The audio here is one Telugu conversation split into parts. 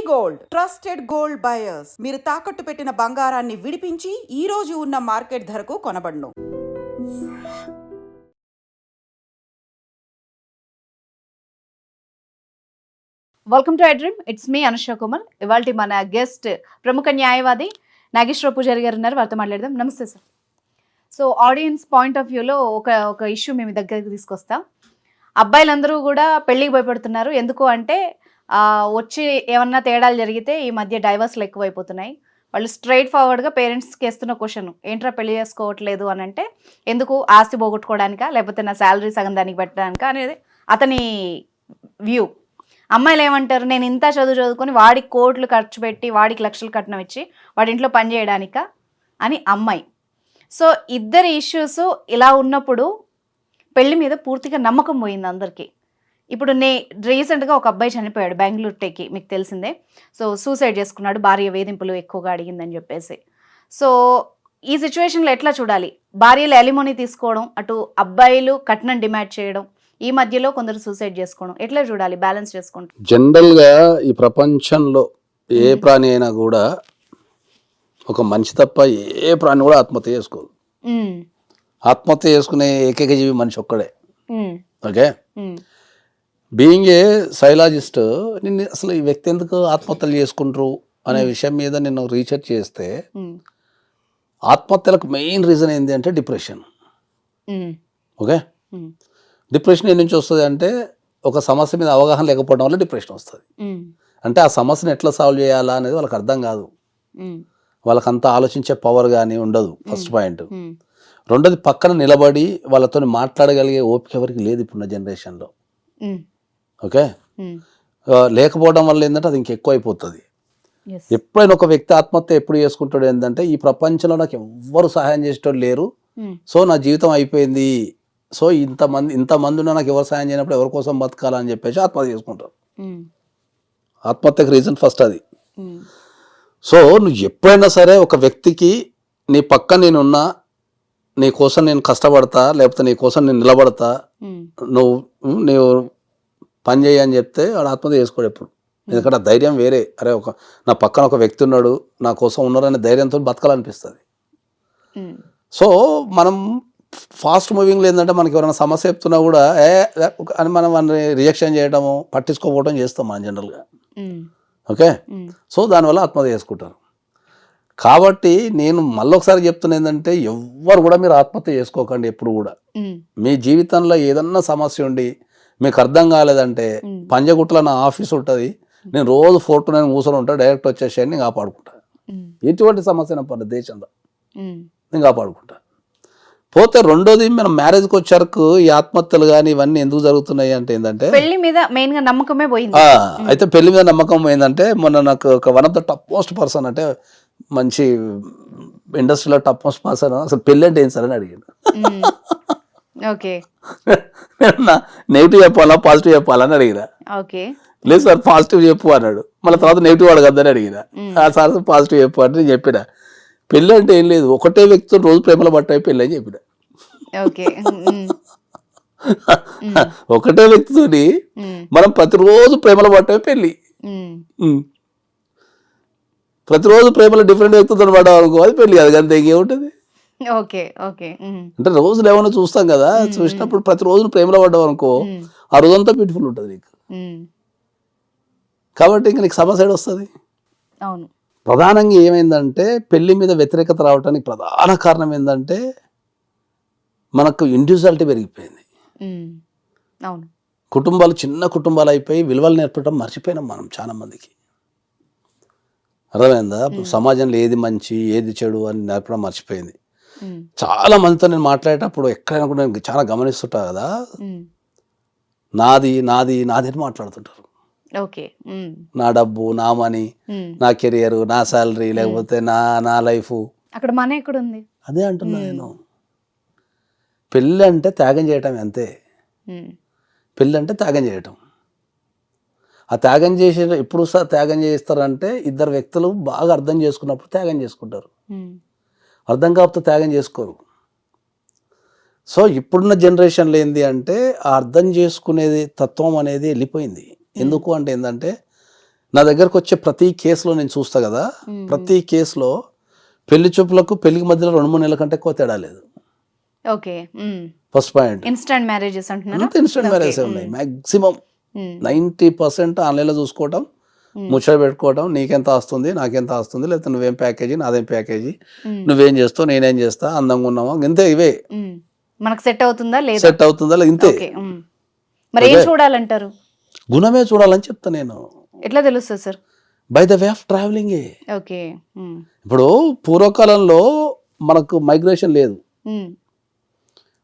గోల్డ్ ట్రస్టెడ్ గోల్డ్ బయర్స్ మీరు తాకట్టు పెట్టిన బంగారాన్ని విడిపించి ఈ రోజు ఉన్న మార్కెట్ ధరకు కొనబడును. Welcome to iDream. It's me Anusha కుమల్. ఇవాళ మన గెస్ట్ ప్రముఖ న్యాయవాది నాగేశ్వర పూజారి గారు ఉన్నారు, వారితో మాట్లాడదాం. నమస్తే sir. So audience point of వ్యూలో ఒక ఇష్యూ మేము దగ్గరికి తీసుకొస్తాం. అబ్బాయిలందరూ కూడా పెళ్ళికి భయపడుతున్నారు. ఎందుకు అంటే వచ్చి ఏమన్నా తేడాలు జరిగితే ఈ మధ్య డైవర్స్లు ఎక్కువైపోతున్నాయి. వాళ్ళు స్ట్రైట్ ఫార్వర్డ్గా పేరెంట్స్కి వేస్తున్న క్వశ్చన్, ఏంట్రా పెళ్లి చేసుకోవట్లేదు అని అంటే, ఎందుకు ఆస్తి పోగొట్టుకోవడానికా లేకపోతే నా శాలరీ సగం దానికి పెట్టడానికా అనేది అతని వ్యూ. అమ్మాయిలు ఏమంటారు, నేను ఇంత చదువుకొని వాడికి కోట్లు ఖర్చు పెట్టి వాడికి లక్షలు కట్నం ఇచ్చి వాడి ఇంట్లో పని చేయడానికా అని అమ్మాయి. సో ఇద్దరి ఇష్యూస్ ఇలా ఉన్నప్పుడు పెళ్లి మీద పూర్తిగా నమ్మకం పోయింది అందరికీ. ఇప్పుడు రీసెంట్గా ఒక అబ్బాయి చనిపోయాడు బెంగళూరు టెక్కి, మీకు తెలిసిందే. సో సూసైడ్ చేసుకున్నాడు, భార్య వేధింపులు ఎక్కువగా అడిగిందని చెప్పేసి. సో ఈ సిచ్యువేషన్లో ఎట్లా చూడాలి? భార్యలు అలిమోనీ తీసుకోవడం, అటు అబ్బాయిలు కట్నం డిమాండ్ చేయడం, ఈ మధ్యలో కొందరు సూసైడ్ చేసుకోవడం, ఎట్లా చూడాలి? బ్యాలెన్స్ చేసుకుంటాం. జనరల్గా ఈ ప్రపంచంలో ఏ ప్రాణి అయినా కూడా, ఒక మనిషి తప్ప ఏ ప్రాణి కూడా ఆత్మహత్య చేసుకోదు. ఆత్మహత్య చేసుకునే ఏకైక జీవి మనిషి ఒక్కడే. ఓకే, బీయింగ్ ఏ సైలాజిస్ట్, నిన్ను అసలు ఈ వ్యక్తి ఎందుకు ఆత్మహత్యలు చేసుకుంటారు అనే విషయం మీద నేను రీసెర్చ్ చేస్తే, ఆత్మహత్యలకు మెయిన్ రీజన్ ఏంటి అంటే డిప్రెషన్. ఓకే, డిప్రెషన్ ఏ నుంచి వస్తుంది అంటే, ఒక సమస్య మీద అవగాహన లేకపోవడం వల్ల డిప్రెషన్ వస్తుంది. అంటే ఆ సమస్యను ఎట్లా సాల్వ్ చేయాలా అనేది వాళ్ళకి అర్థం కాదు, వాళ్ళకంతా ఆలోచించే పవర్ కానీ ఉండదు. First point. రెండోది, పక్కన నిలబడి వాళ్ళతో మాట్లాడగలిగే ఓపిక ఎవరికి లేదు ఇప్పుడున్న జనరేషన్లో. ఓకే, లేకపోవడం వల్ల ఏంటంటే అది ఇంకెక్కువ అయిపోతుంది. ఎప్పుడైనా ఒక వ్యక్తి ఆత్మహత్య ఎప్పుడు చేసుకుంటాడు ఏంటంటే, ఈ ప్రపంచంలో నాకు ఎవ్వరు సహాయం చేసేటోళ్ళు లేరు, సో నా జీవితం అయిపోయింది, సో ఇంతమంది ఉన్నా నాకు ఎవరు సహాయం చేయనప్పుడు ఎవరి కోసం బతకాలని చెప్పేసి ఆత్మహత్య చేసుకుంటారు. ఆత్మహత్యకు రీజన్ ఫస్ట్ అది. సో నువ్వు ఎప్పుడైనా సరే ఒక వ్యక్తికి, నీ పక్క నేనున్నా, నీ కోసం నేను కష్టపడతా, లేకపోతే నీ కోసం నేను నిలబడతా, నువ్వు పని చేయి అని చెప్తే వాడు ఆత్మహత్య చేసుకోడు ఎప్పుడు. ఎందుకంటే ఆ ధైర్యం వేరే. అరే, నా పక్కన ఒక వ్యక్తి ఉన్నాడు, నా కోసం ఉన్నారనే ధైర్యంతో బతకాలనిపిస్తుంది. సో మనం ఫాస్ట్ మూవింగ్లో ఏంటంటే, మనకి ఎవరైనా సమస్య చెప్తున్నా కూడా అని మనం రియాక్షన్ చేయడము, పట్టించుకోకపోవడం చేస్తాం మనం జనరల్గా. ఓకే, సో దానివల్ల ఆత్మహత్య చేసుకుంటారు. కాబట్టి నేను మళ్ళీ ఒకసారి చెప్తున్నా ఏంటంటే, ఎవ్వరు కూడా మీరు ఆత్మహత్య చేసుకోకండి ఎప్పుడు కూడా. మీ జీవితంలో ఏదన్నా సమస్య ఉండి మీకు అర్థం కాలేదంటే, పంజగుట్టలో నా ఆఫీస్ ఉంటుంది, నేను రోజు 4 to 9 కూర్చొని ఉంటాను, డైరెక్ట్ వచ్చేసి నేను కాపాడుకుంటాను. ఎటువంటి సమస్య పర్లేదు దేశంలో నేను కాపాడుకుంటాను. పోతే రెండోది, మనం మ్యారేజ్కి వచ్చారకు ఈ ఆత్మహత్యలు కానీ ఇవన్నీ ఎందుకు జరుగుతున్నాయి అంటే ఏంటంటే, పెళ్లి మీద మెయిన్ గా నమ్మకమే పోయింది. అయితే పెళ్లి మీద నమ్మకం పోయిందంటే, మొన్న నాకు ఒక one of the top most person, అంటే మంచి ఇండస్ట్రీలో టాప్ మోస్ట్ పర్సన్, అసలు పెళ్ళి అంటే ఏం సార్ అని అడిగాను. ఓకే, నెగిటివ్ చెప్పాలా పాజిటివ్ చెప్పాలని అడిగిన. లేదు సార్ పాజిటివ్ చెప్పు అన్నాడు. మళ్ళీ తర్వాత నెగిటివ్ అడగద్దని అడిగిన. సార్ పాజిటివ్ చెప్పు అంటే నేను చెప్పిన, పెళ్ళి అంటే ఏం లేదు, ఒకటే వ్యక్తితో రోజు ప్రేమలో పట్టాయి పెళ్ళి అని చెప్పిన. ఒకటే వ్యక్తితోని మనం ప్రతిరోజు ప్రేమలో పట్టాయి పెళ్ళి. ప్రతిరోజు ప్రేమలో డిఫరెంట్ వ్యక్తితో పడ్డాం అనుకో, అది పెళ్ళి కాదు. అంతే, ఇంకేముంటుంది. అంటే రోజులు ఏమైనా చూస్తాం కదా, చూసినప్పుడు ప్రతిరోజు ప్రేమలో పడ్డావు అనుకో, ఆ రోజంతా బ్యూటిఫుల్ ఉంటుంది నీకు. కాబట్టి ఇంక నీకు సమస్య వస్తుంది. ప్రధానంగా ఏమైందంటే, పెళ్లి మీద వ్యతిరేకత రావడానికి ప్రధాన కారణం ఏంటంటే, మనకు ఇండివిజువాలిటీ పెరిగిపోయింది. కుటుంబాలు చిన్న కుటుంబాలు అయిపోయి విలువలు నేర్పడం మర్చిపోయినాం మనం చాలా మందికి. అర్థమైందా? సమాజంలో ఏది మంచి ఏది చెడు అని నేర్పడం మర్చిపోయింది. చాలా మందితో నేను మాట్లాడేటప్పుడు ఎక్కడైనా కూడా నేను చాలా గమనిస్తుంటా కదా, నాది నాది నాది అని మాట్లాడుతుంటారు. నా డబ్బు, నా మనీ, నా కెరియర్, నా శాలరీ, లేకపోతే నా లైఫ్. అక్కడ మనీ ఎక్కడ ఉంది? అదే అంటున్నా నేను. పెళ్ళి అంటే త్యాగం చేయటం, అంతే. పెళ్ళి అంటే త్యాగం చేయటం. ఆ త్యాగం చేసే ఎప్పుడు త్యాగం చేస్తారంటే, ఇద్దరు వ్యక్తులు బాగా అర్థం చేసుకున్నప్పుడు త్యాగం చేసుకుంటారు. అర్థం కాకపోతే త్యాగం చేసుకోరు. సో ఇప్పుడున్న జనరేషన్లో ఏంది అంటే, ఆ అర్థం చేసుకునేది తత్వం అనేది వెళ్ళిపోయింది. ఎందుకు అంటే ఏంటంటే, నా దగ్గరకు వచ్చే ప్రతి కేసులో నేను చూస్తా కదా, ప్రతి కేసులో పెళ్లి చూపులకు పెళ్లికి మధ్యలో 2-3 నెలల కంటే ఎక్కువ తేడా లేదు. Okay. First point instant marriages అంటున్నారా? అంత ఇన్స్టెంట్ మ్యారేజ్ ఉన్నాయి. మాక్సిమం 90% ఆన్లైన్లో చూసుకోవటం, ముచ్చట పెట్టుకోవటం, నీకెంత వస్తుంది నాకెంత వస్తుంది, లేకపోతే నువ్వేం ప్యాకేజీ నాదేం ప్యాకేజీ, నువ్వేం చేస్తావు నేనేం చేస్తా, అందంగా ఉన్నావా, ఇంతే. ఇవే మనకు సెట్ అవుతుందా లేదా, సెట్ అవుతుందా లేదా, ఇంతే. మరి ఏం చూడాలంటారు? గుణమే చూడాలని చెప్తా నేను. ఎట్లా తెలుస్తుంది sir? By the way of travelling. Okay. ఇప్పుడు పూర్వకాలంలో మనకు మైగ్రేషన్ లేదు.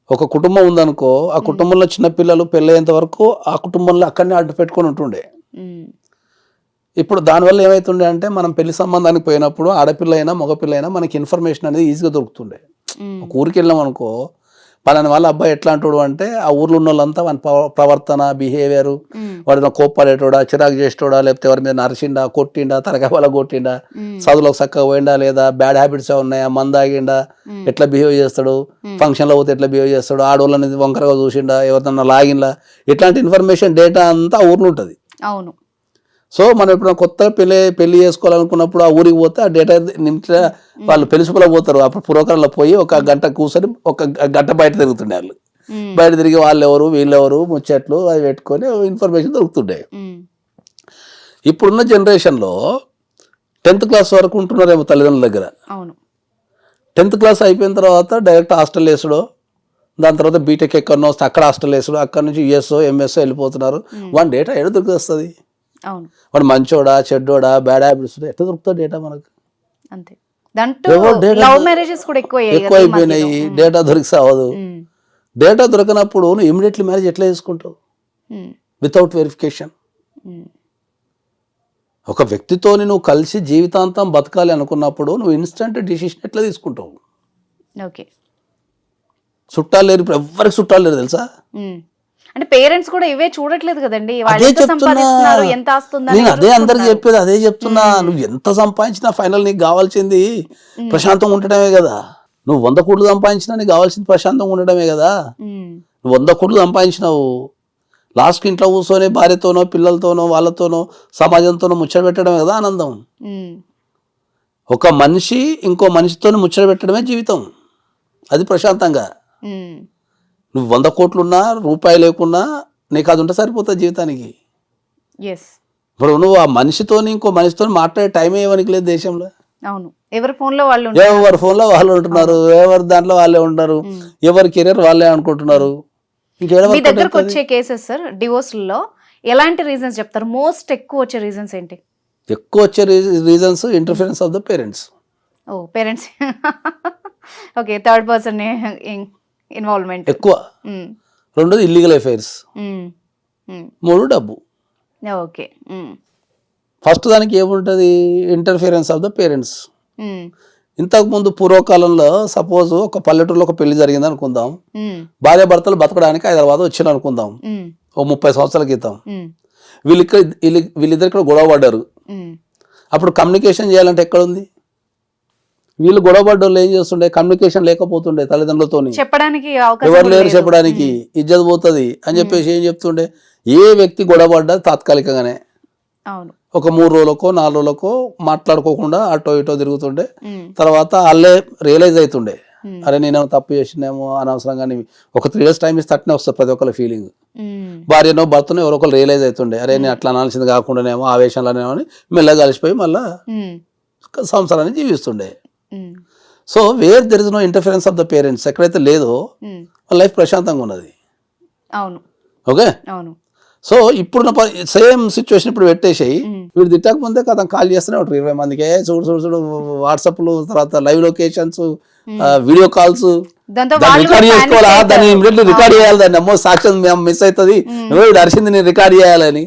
ఒక కుటుంబం ఉందనుకో, ఆ కుటుంబంలో చిన్న పిల్లలు పెళ్ళయ్యేంత వరకు ఆ కుటుంబంలో అక్కడనే అడ్డు పెట్టుకొని ఉంటుండే. ఇప్పుడు దానివల్ల ఏమవుతుండే అంటే మనం పెళ్లి సంబంధానికి పోయినప్పుడు ఆడపిల్ల అయినా మగపిల్ల అయినా మనకి ఇన్ఫర్మేషన్ అనేది ఈజీగా దొరుకుతుండే. ఒక ఊరికి వెళ్ళాం అనుకో, పలాని వాళ్ళ అబ్బాయి ఎట్లా అంటాడు అంటే ఆ ఊర్లో ఉన్న వాళ్ళంతా వాని ప్రవర్తన, బిహేవియర్, వాడిన కోప్పడేటోడా, చిరాకు చేసేటోడా, లేకపోతే ఎవరి మీద నరిచిండా, కొట్టిండా, తరగా వాళ్ళ కొట్టిండా, చదువులకు చక్కగా పోయిండా లేదా, బ్యాడ్ హ్యాబిట్స్ ఉన్నాయా, మందాగిండా, ఎట్లా బిహేవ్ చేస్తాడు, ఫంక్షన్లో పోతే ఎట్లా బిహేవ్ చేస్తాడు, ఆడవాళ్ళని వంకరగా చూసిండా, ఎవరినన్నా లాగిన్లా, ఇట్లాంటి ఇన్ఫర్మేషన్ డేటా అంతా ఆ ఊర్లో ఉంటుంది. అవును. సో మనం ఎప్పుడైనా కొత్తగా పెళ్లి చేసుకోవాలనుకున్నప్పుడు ఆ ఊరికి పోతే ఆ డేటా ఇంట్లో వాళ్ళు పెళ్లిసుపులో పోతారు. అప్పుడు పురోకరంలో పోయి 1 గంట కూర్చొని 1 గంట బయట తిరుగుతుండే వాళ్ళు. బయట తిరిగి వాళ్ళు ఎవరు వీళ్ళెవరు ముచ్చట్లు అవి పెట్టుకొని ఇన్ఫర్మేషన్ దొరుకుతుండే. ఇప్పుడున్న జనరేషన్లో 10th క్లాస్ వరకు ఉంటున్నారేమో తల్లిదండ్రుల దగ్గర. 10th క్లాస్ అయిపోయిన తర్వాత డైరెక్ట్ హాస్టల్ వేసుడో, దాని తర్వాత బీటెక్ ఎక్కడనో వస్తే అక్కడ హాస్టల్ వేసుడు, అక్కడ నుంచి యుఎస్ఓ ఎంఎస్ఓ వెళ్ళిపోతున్నారు. వాడి డేటా ఎక్కడ దొరుకుతుంది? వాడు మంచోడా చెడ్డోడా, బ్యాడ్ హ్యాబిట్స్ ఎట్లా దొరుకుతుంది డేటా మనకు? అంతే. లవ్ మ్యారేజెస్ కూడా ఎక్కువ అయిపోయినాయి. డేటా దొరికి సావదు. డేటా దొరకనప్పుడు నువ్వు ఇమీడియట్లీ మ్యారేజ్ ఎట్లా చేసుకుంటావు? Without verification. ఒక వ్యక్తితో నువ్వు కలిసి జీవితాంతం బతకాలి అనుకున్నప్పుడు నువ్వు ఇన్స్టంట్ డిసిషన్ ఎట్లా తీసుకుంటావు? చుట్టాలు లేరు, ఇప్పుడు ఎవ్వరికి చుట్టాలు లేరు తెలుసా? అంటే పేరెంట్స్ కూడా ఇవే చూడట్లేదు కదండి. నేను అదే అందరికి చెప్పేది, అదే చెప్తున్నా. నువ్వు ఎంత సంపాదించినా ఫైనల్ నీకు కావాల్సింది ప్రశాంతంగా ఉండటమే కదా. నువ్వు 100 కోట్లు సంపాదించినా నీకు కావాల్సింది ప్రశాంతంగా ఉండటమే కదా. నువ్వు 100 కోట్లు సంపాదించినావు, లాస్ట్కి ఇంట్లో కూర్చొని భార్యతోనో పిల్లలతోనో వాళ్ళతోనో సమాజంతోనో ముచ్చట పెట్టడమే కదా ఆనందం. ఒక మనిషి ఇంకో మనిషితో ముచ్చట పెట్టడమే జీవితం. అది ప్రశాంతంగా. నువ్వు 100 కోట్లున్నా రూపాయి లేకున్నా నీకు అది ఉంటే సరిపోతుంది జీవితానికి. ఇప్పుడు నువ్వు ఆ మనిషితో ఇంకో మనిషితో మాట్లాడే టైమే ఇవ్వనికి లేదు దేశంలో. ఎవరి ఫోన్లో వాళ్ళు ఉంటున్నారు, ఎవరి దాంట్లో వాళ్ళే ఉంటారు, ఎవరి కెరీర్ వాళ్ళే అనుకుంటున్నారు. మీ దగ్గరకు వచ్చే కేసెస్ సార్ డివోర్స్ లో ఎలాంటి రీజన్స్ చెప్తారు? మోస్ట్ ఎక్కువ వచ్చే రీజన్స్ ఏంటి? ఎక్కువ వచ్చే reasons interference of the parents. Parents. Okay. Third person involvement ఎక్కువ. 2 ఇల్లీగల్ అఫైర్స్. 3 డబ్బు. ఓకే. ఫస్ట్ దానికి ఏముంటుంది? Interference of the parents. ఇంతకుముందు పూర్వకాలంలో సపోజ్ ఒక పల్లెటూరులో ఒక పెళ్లి జరిగింది అనుకుందాం, భార్య భర్తలు బతకడానికి హైదరాబాద్ వచ్చిన అనుకుందాం, ఓ 30 సంవత్సరాల క్రితం. వీళ్ళిద్దరు ఇక్కడ గొడవ పడ్డారు. అప్పుడు కమ్యూనికేషన్ చేయాలంటే ఎక్కడుంది? వీళ్ళు గొడవ పడ్డోళ్ళు ఏం చేస్తుండే? కమ్యూనికేషన్ లేకపోతుండే తల్లిదండ్రులతో, చెప్పడానికి ఎవరు లేరు చెప్పడానికి, ఇజ్జత్ పోతుంది అని చెప్పేసి ఏం చెప్తుండే? ఏ వ్యక్తి గొడవ పడ్డా తాత్కాలికంగానే ఒక 3 రోజులకో 4 రోజులకో మాట్లాడుకోకుండా అటో ఇటో తిరుగుతుండే. తర్వాత వాళ్ళే రియలైజ్ అవుతుండే, అరే నేనేమో తప్పు చేసినేమో అనవసరంగా. ఒక 3 years టైం ఇస్తే అట్నే వస్తుంది ప్రతి ఒక్కరి ఫీలింగ్. భార్యనో భర్తనో ఎవరో ఒకరు రియలైజ్ అవుతుండే, అరే నేను అట్లా అనాల్సింది కాకుండానేమో ఆవేశంలోనేమో అని మెల్లగా కలిసిపోయి మళ్ళా సంసారాన్ని జీవిస్తుండే. So where there is no interference of the parents, ఎక్కడైతే లేదో లైఫ్ ప్రశాంతంగా ఉన్నది. ఓకే. సో ఇప్పుడు సేమ్ సిచ్యువేషన్ ఇప్పుడు పెట్టేసాయి. వీడు తిట్టకముందే కదా కాల్ చేస్తూనే ఉంటారు 20 మందికి, చూడు వాట్సాప్లు, తర్వాత live locations, video calls. Record చేసుకోవాలా? దాన్ని ఇమీడియట్లీ రికార్డ్ చేయాలి. దాన్ని అమ్మో సాక్ష్యం మిస్ అవుతుంది, వీడు అరిసింది నేను రికార్డ్ చేయాలని.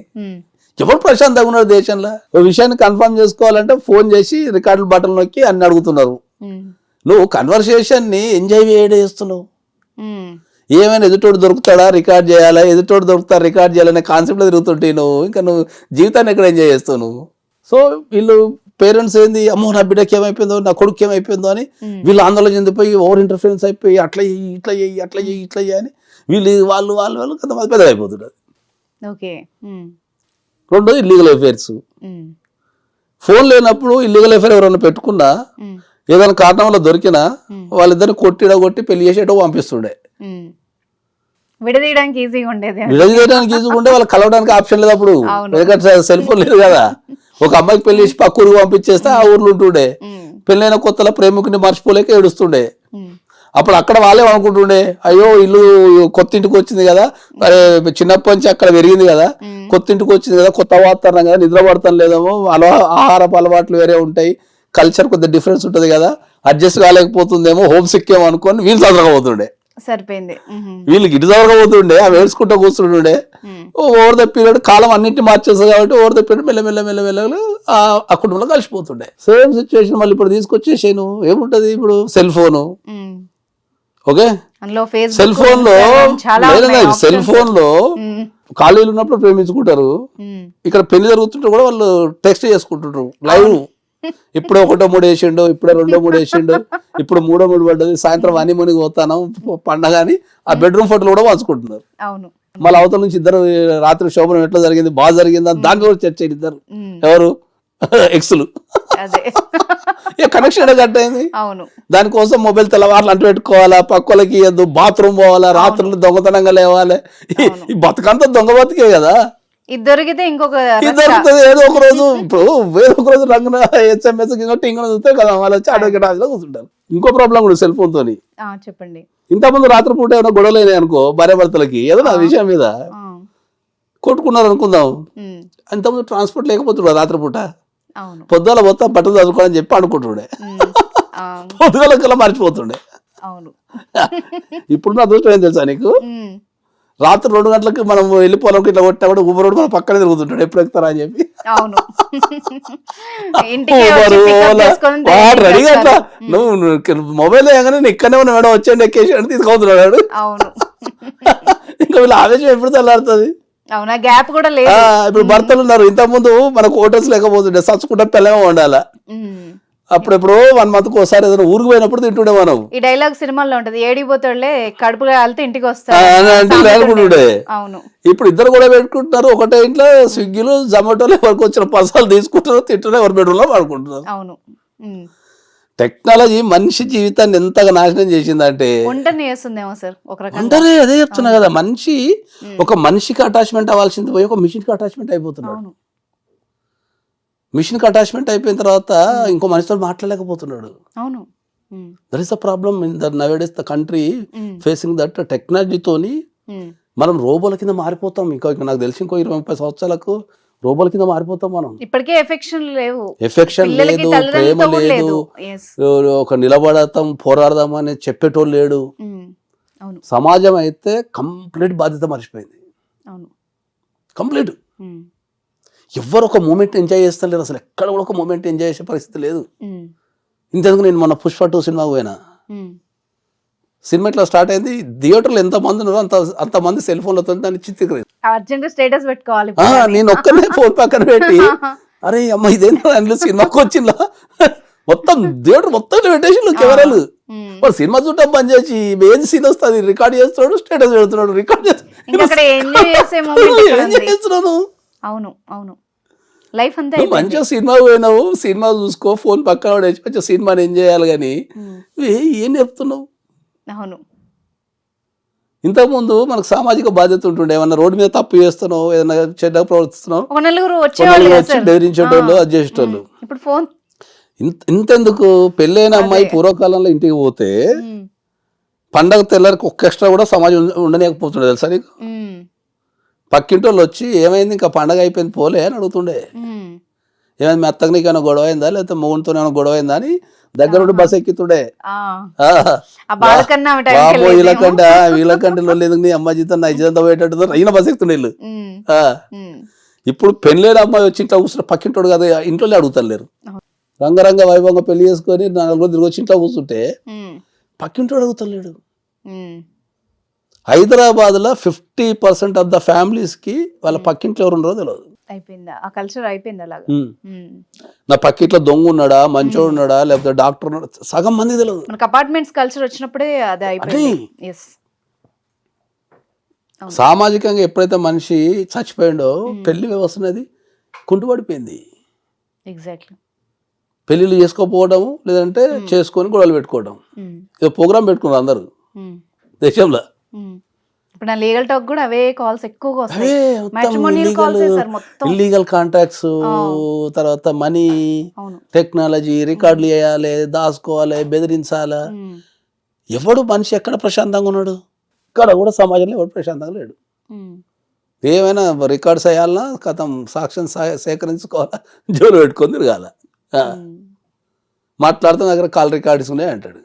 ఎవరు ప్రశాంతంగా ఉన్నారు దేశంలో? ఒక విషయాన్ని కన్ఫర్మ్ చేసుకోవాలంటే ఫోన్ చేసి రికార్డు బటన్ నొక్కి అన్ని అడుగుతున్నారు. నువ్వు కన్వర్సేషన్ ని ఎంజాయ్ చేస్తున్నావు. ఏమైనా ఎదుటోడు దొరుకుతాడా రికార్డ్ చేయాలా, ఎదుటోడు దొరుకుతాడు రికార్డ్ చేయాలనే కాన్సెప్ట్లో తిరుగుతుంటే నువ్వు జీవితాన్ని ఎక్కడ ఎంజాయ్ చేస్తావు నువ్వు? సో వీళ్ళు పేరెంట్స్ ఏంది, అమ్మో నా బిడ్డకి ఏమైపోయిందో, నా కొడుకు ఏమైపోయిందో అని వీళ్ళు ఆందోళన చెందిపోయి ఓవర్ ఇంటర్ఫరెన్స్ అయిపోయి అట్లా చెయ్యి ఇట్లా చెయ్యి అట్లా చెయ్యి ఇట్లా చెయ్యి అని వాళ్ళు కొంతమంది పెద్దగా అయిపోతున్నారు. రెండోది ఇల్లీగల్ అఫైర్స్. ఫోన్ లేనప్పుడు ఇల్లీగల్ అఫైర్ ఎవరైనా పెట్టుకున్నా ఏదైనా కారణం వల్ల దొరికినా వాళ్ళిద్దరిని కొట్టి పెళ్లి చేసేటో పంపిస్తుండే. విడదీయడానికి ఈజీగా ఉండేది. విడదీయడానికి ఈజీగా ఉండే, వాళ్ళు కలవడానికి ఆప్షన్ లేదు అప్పుడు, ఎందుకంటే సెల్ ఫోన్ లేదు కదా. ఒక అమ్మాయికి పెళ్లి చేసి పక్క ఊరికి పంపించేస్తే ఆ ఊర్లో ఉంటుండే. పెళ్ళైన కొత్తలో ప్రేమికుని మర్చిపోలేక ఏడుస్తుండే. అప్పుడు అక్కడ వాళ్ళే అనుకుంటుండే, అయ్యో ఇల్లు కొత్త ఇంటికి వచ్చింది కదా, చిన్నప్పటి నుంచి అక్కడ పెరిగింది కదా, కొత్త ఇంటికి వచ్చింది కదా, కొత్త వాతావరణం కదా, నిద్ర పడతాం లేదేమో, ఆహారపు అలవాట్లు వేరే ఉంటాయి, కల్చర్ కొద్దిగా డిఫరెన్స్ ఉంటుంది కదా, అడ్జస్ట్ కాలేకపోతుందేమో, హోమ్ సిక్ ఏమో అనుకొని వీళ్ళు చదవకపోతుండే. సరిపోయింది. వీళ్ళకి ఇటు చదవకపోతుండే, అవి ఏడ్చుకుంటూ కూర్చుంటుండే. ఓవర్ ద పీరియడ్ కాలం అన్నింటినీ మార్చేస్తుంది కాబట్టి ఓవర్ ద పీరియడ్ మెల్ల ఆ కుటుంబంలో కలిసిపోతుండే. సేమ్ సిచ్యువేషన్ మళ్ళీ ఇప్పుడు తీసుకొచ్చేసాను. ఏముంటది ఇప్పుడు cell phone. Okay, cell phone లో సెల్ ఫోన్ లో ఖాళీలు ఉన్నప్పుడు ప్రేమించుకుంటారు. ఇక్కడ పెళ్లి జరుగుతుంటే కూడా వాళ్ళు టెక్స్ట్ చేసుకుంటుంటారు లైవ్. ఇప్పుడు 1 3 వేసిండు, ఇప్పుడు 2 3 వేసిండు, ఇప్పుడు 3 3 పడ్డది, సాయంత్రం హనీమూన్కి పోతాను పండగ అని ఆ బెడ్రూమ్ ఫోటోలు కూడా పంచుకుంటున్నారు. మళ్ళీ అవతల నుంచి ఇద్దరు రాత్రి శోభనం ఎట్లా జరిగింది, బాగా జరిగింది అని దాని కూడా చర్చ ఇద్దరు. ఎవరు ఎక్స్లు కనెక్షన్ కట్ అయింది. దానికోసం మొబైల్ తెల్లవార్లు అంటు పెట్టుకోవాలా, పక్కలకి ఇవ్వద్దు, బాత్రూమ్ పోవాలా, రాత్రులు దొంగతనంగా లేవాలి. ఈ బతుకంతా దొంగ బతికే కదా. దొరికితే ఇంకొక ఏదో ఒక రోజు ఇప్పుడు వేరే ఒక రోజు రంగున SMS టింగ్ చూస్తే కదా వాళ్ళు వచ్చి అడ్వకేట్ ఆఫీస్లో కూర్చుంటారు. ఇంకో ప్రాబ్లం కూడా సెల్ ఫోన్ తోని. చెప్పండి. ఇంతకుముందు రాత్రిపూట ఏమైనా గొడవలు అయినాయి అనుకో, భార్య భర్తలకి ఏదో నా విషయం మీద కొట్టుకున్నారు అనుకుందాం, ఇంతకుముందు ట్రాన్స్పోర్ట్ లేకపోతుండే రాత్రిపూట, పొద్దుల మొత్తం బట్టలు చదువుకోవాలని చెప్పి అనుకుంటుండే, పొద్దుగల కల్లా మర్చిపోతుండే. ఇప్పుడు నా అదృష్టం ఏం తెలుసా నీకు, రాత్రి 2 గంటలకు మనం వెళ్ళిపోవాలని ఇట్లా కొట్టినా కూడా ఊబర్ రోడ్ మన పక్కనే తిరుగుతుంటాడు, ఎప్పుడు ఎక్కుతారా అని చెప్పి. రెడీగా అట్లా నువ్వు మొబైల్ వేయగానే ఇక్కడనే ఉన్న మేడం వచ్చేయండి ఎక్కేసి అని తీసుకొస్తున్నాడు. ఇంకా వీళ్ళు ఆవేశం ఎప్పుడు తెల్లారుతుంది. ఇప్పుడు భర్తలు ఉన్నారు, ఇంత ముందు మనకు హోటల్స్ లేకపోతుండే, సచ్చుకుంటా పిల్లగా ఉండాలా. అప్పుడెప్పుడు 1 month ఒకసారి ఏదైనా ఊరికి పోయినప్పుడు తింటుండే మనం. ఈ డైలాగ్ సినిమాల్లో ఉంటది, ఏడిపోతాడులే కడుపుగా వెళ్తే ఇంటికి వస్తాడు. ఇప్పుడు ఇద్దరు కూడా పెట్టుకుంటున్నారు ఒకటే ఇంట్లో, స్విగ్గీలు జొమాటోలు ఎవరికి వచ్చిన పసాలు తీసుకుంటారు, తింటున్నారు, ఎవరి బెడ్రూమ్ లో పడుకుంటున్నారు. టెక్నాలజీ మనిషి జీవితాన్ని ఎంతగా నాశనం చేసిందంటే ఉంటారే. అదే చెప్తున్నా కదా, మనిషి ఒక మనిషికి అటాచ్మెంట్ అవ్వాల్సింది పోయి ఒక మిషన్ కి అటాచ్మెంట్ అయిపోతున్నాడు. మిషన్ కి అటాచ్మెంట్ అయిపోయిన తర్వాత ఇంకో మనిషితో మాట్లాడలేకపోతున్నాడు. That is the problem in the nowadays the country facing that. టెక్నాలజీతోని మనం రోబోల కింద మారిపోతాం. ఇంకా నాకు తెలిసి ఇంకో 20-30 సంవత్సరాలకు రోబోల కింద మారిపోతాం మనం. ఇప్పటికే ఎఫెక్షన్ లేదు, ప్రేమ లేదు, ఒక నిలబడతాం పోరాడదాం అని చెప్పేటోళ్ళు లేడు. సమాజం అయితే కంప్లీట్ బాధ్యత మర్చిపోయింది. కంప్లీట్ ఎవరు ఒక మూమెంట్ ఎంజాయ్ చేస్తలేరు. అసలు ఎక్కడ కూడా ఒక మూమెంట్ ఎంజాయ్ చేసే పరిస్థితి లేదు. ఇంతకు నేను మొన్న పుష్ప 2 సినిమాకి పోయినా. సినిమా ఇట్లా స్టార్ట్ అయింది, థియేటర్లో ఎంత మంది ఉన్నారో అంతమంది సెల్ ఫోన్లతో దాన్ని చిత్రీకరించారు. స్టేటస్ పెట్టుకోవాలి. నేను ఒక్కనే ఫోన్ పక్కన పెట్టి అరే అమ్మ ఇదేంటో అందులో సినిమాకి వచ్చిందా మొత్తం థియేటర్ మొత్తం పెట్టేసి కెమెరాలు. వాడు సినిమా చూడటం బంద్ చేసి ఏది సీన్ వస్తుంది రికార్డ్ చేస్తున్నాడు, స్టేటస్ పెడుతున్నాడు, రికార్డ్ చేస్తున్నాను. మంచిగా సినిమా పోయినావు, సినిమా చూసుకో, ఫోన్ పక్కన పడేసి మంచిగా సినిమాని ఏం చేయాలి కానీ ఏం చెప్తున్నావు. ఇంతకుముందు మనకు సామాజిక బాధ్యత ఉంటుండే, ఏమన్నా రోడ్డు మీద తప్పు చేస్తున్నావు, ఏదైనా చెడ్డ ప్రవర్తిస్తున్నావు, వచ్చి బెదిరించేటోళ్ళు, అది చేసేటోళ్ళు. ఇంతెందుకు పెళ్ళైన అమ్మాయి పూర్వకాలంలో ఇంటికి పోతే పండగ తెల్లారికి ఒక్క ఎక్స్ట్రా కూడా సమాజం ఉండలేకపోతుండే తెలుసా నీకు. పక్కింటి వాళ్ళు వచ్చి ఏమైంది ఇంకా పండగ అయిపోయింది పోలే అని అడుగుతుండే. ఏమైంది మీ అత్తకు నీకైనా గొడవ అయిందా లేకపోతే మొగుడితో ఏమైనా గొడవ అయిందా అని దగ్గర ఉండి బస్ ఎక్కుతుండే. వీళ్ళకంటే లేదు నీ అమ్మ జీతం నా జీతంతో పోయేటట్టు అయినా బస్ ఎక్కుతుండే వీళ్ళు. ఇప్పుడు పెళ్ళైన అమ్మాయి వచ్చి ఇంట్లో కూర్చుంటే పక్కింటోడు కదా ఇంట్లోనే అడుగుతలేరు. రంగరంగ వైభవంగా పెళ్లి చేసుకొని 4 రోజులు తిరిగి వచ్చి ఇంట్లో కూర్చుంటే పక్కింటోడు అడుగుతలేడు. హైదరాబాద్ లో 50% ఆఫ్ ద ఫ్యామిలీస్ కి వాళ్ళ పక్కింట్లో ఎవరు ఉన్నారో తెలియదు. నా పక్కింట్లో దొంగ ఉన్నాడా, మంచోడు ఉన్నాడా, లేకపోతే డాక్టర్ ఉన్నాడా, సగం మంది తెలియదు. అపార్ట్మెంట్స్ కల్చర్ వచ్చినప్పుడే సామాజికంగా ఎప్పుడైతే మనిషి చచ్చిపోయిండో పెళ్లి వ్యవస్థ అనేది కుంటుపడిపోయింది. ఎగ్జాక్ట్లీ. పెళ్ళిళ్ళు చేసుకోకపోవడం, లేదంటే చేసుకొని గొడవలు పెట్టుకోవడం. ఇక ప్రోగ్రామ్ పెట్టుకున్నారు అందరూ దేశంలో. ఇప్పుడు నా లీగల్ టాక్ కూడా అవే కాల్స్ ఎక్కువగా వస్తాయి. మ్యాట్రిమోనియల్ కాల్స్ సార్ మొత్తం. ఇల్లీగల్ కాంట్రాక్ట్స్, తర్వాత మనీ, టెక్నాలజీ, రికార్డులు చేయాలి, దాచుకోవాలి, బెదిరించాలా. ఎవడు మనిషి ఎక్కడ ప్రశాంతంగా ఉన్నాడు? ఇక్కడ కూడా సమాజంలో ఎవడు ప్రశాంతంగా లేడు. ఏమైనా రికార్డ్స్ వేయాలన్నా కథం సాక్ష్యం సేకరించుకోవాలా, జోలు పెట్టుకొని తిరగాల. మాట్లాడుతున్న దగ్గర కాల్ రికార్డ్స్ ఉన్నాయి అంటాడు.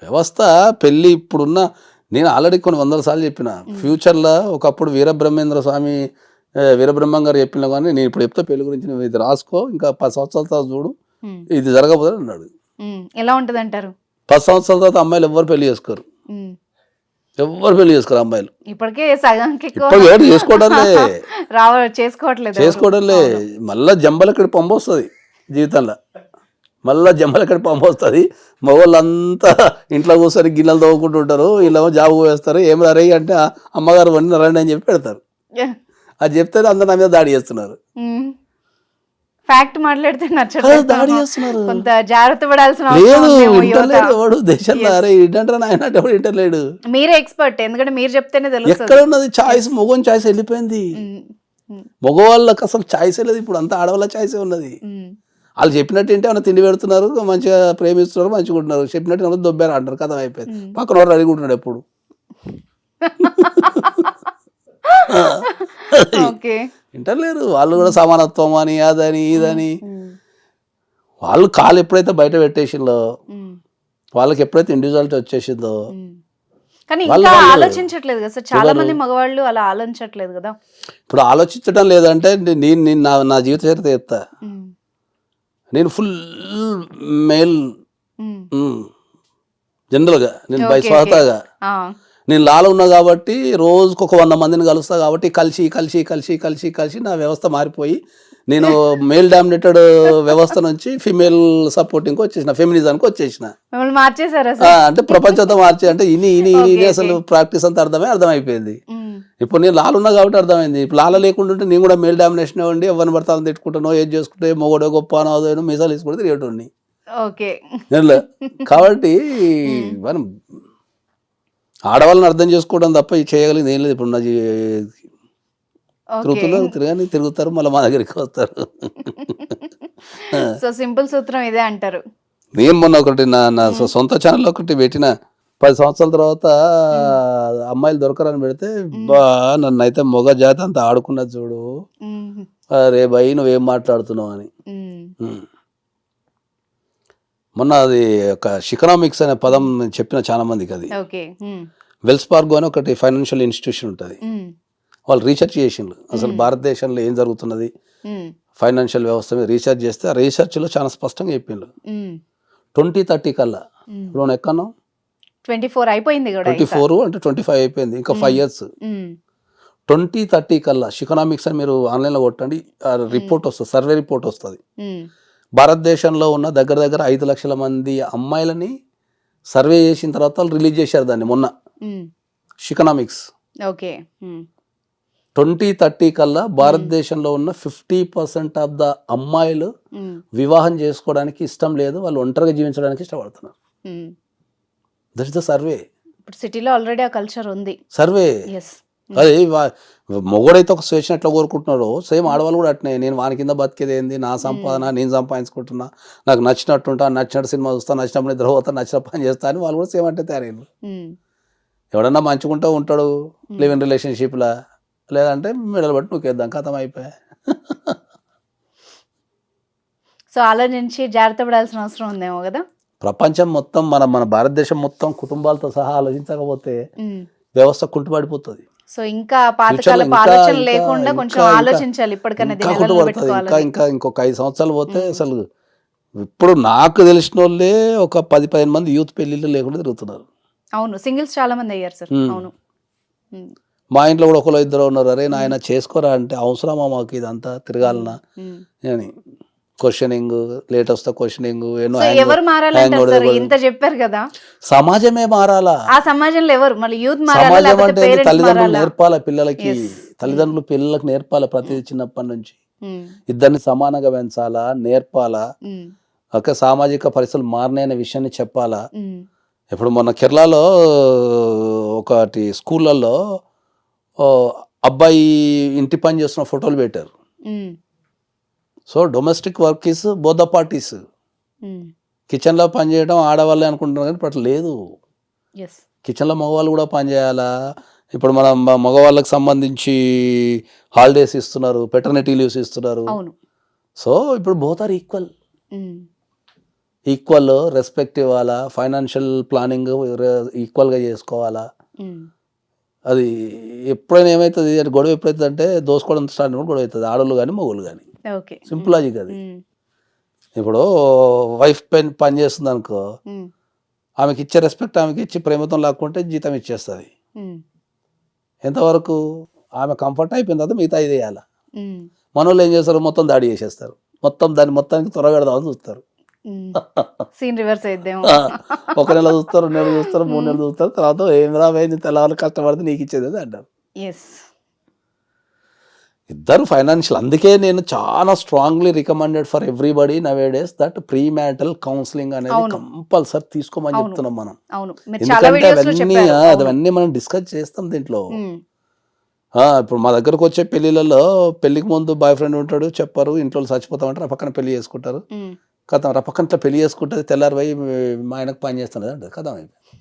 వ్యవస్థ పెళ్ళి ఇప్పుడున్న, నేను ఆల్రెడీ కొన్ని 100 సార్లు చెప్పిన, ఫ్యూచర్లో ఒకప్పుడు వీరబ్రహ్మం గారు చెప్పినా కానీ నేను ఇప్పుడు చెప్తే పెళ్లి గురించి నువ్వు ఇది రాసుకో, ఇంకా 10 సంవత్సరాల తర్వాత చూడు ఇది జరగబోదని అన్నాడు. ఎలా ఉంటుంది అంటారు? 10 సంవత్సరాల తర్వాత అమ్మాయిలు ఎవ్వరు పెళ్లి చేసుకోరు, అమ్మాయిలు. ఇప్పటికే సగానికి చేసుకోవడంలే. మళ్ళా జంబలక్కడి పంప వస్తుంది జీవితంలో, మగవాళ్ళంతా ఇంట్లో కూర్చొని గిన్నెలు తవ్వుకుంటూ ఉంటారు, వీళ్ళేమో జాబ్ వేస్తారు. ఏం రరే అంటే అమ్మగారు వండి రండి అని చెప్పి పెడతారు. అది చెప్తే అందరు నా మీద దాడి చేస్తున్నారు. ఫ్యాక్ట్ మాట్లాడితే దాడి చేస్తున్నారు. కొంత జాగ్రత్త పడాల్సిన వాడు దేశంలో. అరే ఇంటంటారా నాయన, ఎవడు ఇంటలేడు. మీరే ఎక్స్పర్ట్, ఎందుకంటే మీరు చెప్తేనే తెలుస్తుంది. ఎక్కడ ఉన్నది చాయిస్? మగవాని చాయిస్ వెళ్ళిపోయింది. మగవాళ్ళకి అసలు చాయిస్ లేదు ఇప్పుడు, అంతా ఆడవాళ్ళ చాయిసే ఉన్నది. వాళ్ళు చెప్పినట్టు ఏంటి, ఏమైనా తిండి పెడుతున్నారు, మంచిగా ప్రేమిస్తున్నారు, మంచిగా ఉంటున్నారు. చెప్పినట్టు ఏమైనా దొబ్బారు అంటారు, కథం అయిపోయింది. పక్కన వాడు రెడీగా ఉంటున్నాడు ఎప్పుడు. వింటలేరు వాళ్ళు కూడా. సమానత్వం అని, అదని, ఇదని. వాళ్ళు కాలు ఎప్పుడైతే బయట పెట్టేసిందో, వాళ్ళకి ఎప్పుడైతే ఇండివిజువాలిటీ వచ్చేసిందో, కానీ ఇంకా ఆలోచించట్లేదు కదా సార్, చాలా మంది మగవాళ్ళు అలా ఆలోచించట్లేదు కదా. ఇప్పుడు ఆలోచించడం లేదంటే నేను నా జీవిత చరిత్ర చెప్తా. నేను ఫుల్ మేల్ జనరల్గా, నేను బై స్వతహాగా నేను లాలో ఉన్నా కాబట్టి రోజుకు ఒక 100 మందిని కలుస్తా కాబట్టి కలిసి కలిసి కలిసి కలిసి కలిసి నా వ్యవస్థ మారిపోయి నేను మేల్ డామినేటెడ్ వ్యవస్థ నుంచి ఫిమేల్ సపోర్టింగ్ వచ్చేసిన, ఫెమినిజానికి వచ్చేసిన. అంటే ప్రపంచంతో మార్చే, అంటే ఇని అసలు ప్రాక్టీస్ అంతా అర్థమైపోయింది. ఇప్పుడు నేను లాలు ఉన్నా కాబట్టి అర్థమైంది. ఇప్పుడు లాల లేకుండా నేను కూడా మేల్ డామినేషన్ ఇవ్వండి, ఎవరిని పడతాను తిట్టుకుంటానో, ఏది చేసుకుంటే మొగడో గొప్ప అనో మీసాలు తీసుకుంటే తిరిగేటోడిని. కాబట్టి మనం ఆడవాళ్ళని అర్థం చేసుకోవడం తప్ప చేయగలిగింది ఏం లేదు. ఇప్పుడు నా తిరుగుతారు, మళ్ళీ మా దగ్గరికి వస్తారు. సో సింపుల్ సూత్రం ఇదే అంటారు. నేను మొన్న ఒకటి నా సొంత ఛానల్ ఒకటి పెట్టిన, 10 సంవత్సరాల తర్వాత అమ్మాయిలు దొరకరని పెడితే, నన్ను అయితే మొగ జాతి అంతా ఆడుకున్నది చూడు, అరే భయ్ నువ్వేం మాట్లాడుతున్నావు అని. మొన్న అది ఒక శికనామిక్స్ అనే పదం చెప్పిన చాలా మందికి. అది వెల్స్ ఫార్గో అని ఒకటి ఫైనాన్షియల్ ఇన్స్టిట్యూషన్ ఉంటుంది. వాళ్ళు రీసెర్చ్ చేసిండ్రు అసలు భారతదేశంలో ఏం జరుగుతున్నది, ఫైనాన్షియల్ వ్యవస్థ మీద రీసెర్చ్ చేస్తే ఆ రీసెర్చ్లో చాలా స్పష్టంగా చెప్పిండ్రు 2030 కల్లా. ఇప్పుడు ఎక్కడో 24 అయిపోయింది, 24 అంటే 25 అయిపోయింది, ఇంకా 5 years. 2030 కల్లా శికనామిక్స్ అని మీరు ఆన్లైన్లో కొట్టండి, రిపోర్ట్ వస్తుంది, సర్వే రిపోర్ట్ వస్తుంది. భారతదేశంలో ఉన్న దగ్గర 5 లక్షల మంది అమ్మాయిలని సర్వే చేసిన తర్వాత వాళ్ళు రిలీజ్ చేశారు దాన్ని మొన్న. శికనామిక్స్ 2030 కల్లా భారతదేశంలో ఉన్న 50% ఆఫ్ ద అమ్మాయిలు వివాహం చేసుకోవడానికి ఇష్టం లేదు, వాళ్ళు ఒంటరిగా జీవించడానికి ఇష్టపడుతున్నారు. That is the survey. ఇప్పుడు సిటీలో ఆల్రెడీ ఆ కల్చర్ ఉంది. సర్వే అదే మొగడైతే ఒక స్వేచ్ఛ ఎట్లా కోరుకుంటున్నారో సేమ్ ఆడవాళ్ళు కూడా అట్నే. నేను వాని కింద బతికేది ఏంది, నా సంపాదన నేను సంపాదించుకుంటున్నా, నాకు నచ్చినట్టుంటా, నచ్చినట్టు సినిమా చూస్తా, నచ్చినప్పుడు నిద్ర పోతా, నచ్చిన పని చేస్తా అని వాళ్ళు కూడా సేమ్ అంటే తయారైంది. ఎవడన్నా మంచుకుంటూ ఉంటాడు లివ్ ఇన్ రిలేషన్షిప్లా, లేదంటే మెడలు బట్టి నూకేద్దాం, కథం అయిపోయా. సో ఆలోచించి జాగ్రత్త పడాల్సిన అవసరం ఉందేమో కదా. ప్రపంచం మొత్తం మన భారతదేశం మొత్తం కుటుంబాలతో సహా ఆలోచించకపోతే వ్యవస్థ కుంటుపడిపోతుంది. సో ఇంకా పాతకాల ఆలోచన లేకుండా కొంచెం ఆలోచించాలి ఇప్పటికన్నా. ఇంకా ఇంకొక 5 సంవత్సరాలు పోతే అసలు ఇప్పుడు నాకు తెలిసిన వాళ్ళే ఒక 10-15 మంది యూత్ పెళ్లిళ్ళు లేకుండా తిరుగుతున్నారు. అవును, సింగిల్స్ చాలా మంది అయ్యారు సార్. అవును, మా ఇంట్లో కూడా ఒకరు 2 ఉన్నారు. అరే నాయన చేసుకోరా అంటే అవసరమా మాకు ఇదంతా తిరగాలనా అని. క్వశ్చనింగ్, లేట్ వస్తే క్వశ్చనింగ్, ఎన్నో సో ఎవరు మారాలంటారు సార్? ఇంత చెప్పారు కదా, సమాజమే మారాలా. ఆ సమాజంలో ఎవరు మళ్ళీ యూత్ మారాలా సమాజం లేకపోతే అంటే పేరెంట్స్ తల్లిదండ్రులు మారాలా? నేర్పాల పిల్లలకి, Yes. తల్లిదండ్రులు పిల్లలకు నేర్పాల ప్రతి చిన్నప్పటి నుంచి. ఉమ్, ఇద్దరిని సమానంగా పెంచాలా, నేర్పాలా, ఉమ్, ఒక సామాజిక పరిస్థితులు మారినాయనే విషయాన్ని చెప్పాలా. ఉమ్, ఇప్పుడు మొన్న కేరళలో ఒకటి స్కూళ్ళల్లో అబ్బాయి ఇంటి పని చేస్తున్న ఫోటోలు పెట్టారు. Um, so domestic work is both the parties. Um, కిచెన్లో పని చేయడం ఆడవాళ్ళే అనుకుంటున్నారు కానీ అట్లా లేదు. yes, కిచెన్లో మగవాళ్ళు కూడా పని చేయాలా. ఇప్పుడు మన మగవాళ్ళకి సంబంధించి హాలిడేస్ ఇస్తున్నారు, పెటర్నిటీ లీవ్స్ ఇస్తున్నారు. అవును, సో ఇప్పుడు both are equal. Um, equal respect ఇవ్వాలా, ఫైనాన్షియల్ ప్లానింగ్ ఈక్వల్గా చేసుకోవాలా. ఉమ్, అది ఎప్పుడైనా ఏమవుతుంది అంటే గొడవ ఎప్పుడైతుంది అంటే దోసుకోవడం స్టార్ట్ అయినప్పుడు గొడవ అవుతుంది, ఆడోళ్ళు కానీ మొగుళ్ళు కానీ. ఓకే, సింపుల్ లాజిక్ అది. ఉమ్, ఇప్పుడు వైఫ్ పని చేస్తుంది అనుకో, ఉమ్, ఆమెకి ఇచ్చే రెస్పెక్ట్ ఆమెకి ఇచ్చి ప్రేమతో లాక్కుంటే జీతం ఇచ్చేస్తుంది. ఉమ్, ఎంతవరకు ఆమె కంఫర్ట్ అయిపోయిన తర్వాత మిగతా ఇది వేయాలి. ఉమ్, మన వాళ్ళు ఏం చేస్తారు, మొత్తం దాడి చేసేస్తారు, దాన్ని మొత్తానికి త్వరగడదామని చూస్తారు. ఉమ్. సీన్ రివర్స్ అయిద్దేమో. ఒక నెల చూస్తారు, 2 నెలలు చూస్తారు, 3 నెలలు చూస్తారు, తర్వాత ఏం రాబోయింది తెల్లవాళ్ళు కష్టపడితే నీకు ఇచ్చేది అది అంటారు. ఎస్, ఇద్దరు ఫైనాన్షియల్. అందుకే నేను చాలా strongly recommended for everybody nowadays that premarital counselling అనేది కంపల్సరీ తీసుకోమని చెప్తున్నాం మనం. అవును, మీరు చాలా ఎందుకంటే వీడియోస్ లో చెప్పారు. అవన్నీ మనం డిస్కస్ చేస్తాం దీంట్లో. ఉమ్, ఇప్పుడు మా దగ్గరకు వచ్చే పెళ్లిళ్ళలో పెళ్లికి ముందు బాయ్ ఫ్రెండ్ ఉంటాడు, చెప్పరు, ఇంట్లో చచ్చిపోతామంటారు, పక్కన పెళ్లి చేసుకుంటారు. ఉమ్, కథం పక్కన పెళ్లి చేసుకుంటే తెల్లారి పోయి మా ఆయనకు పని చేస్తున్నది అంటే కథం అయిపోయింది.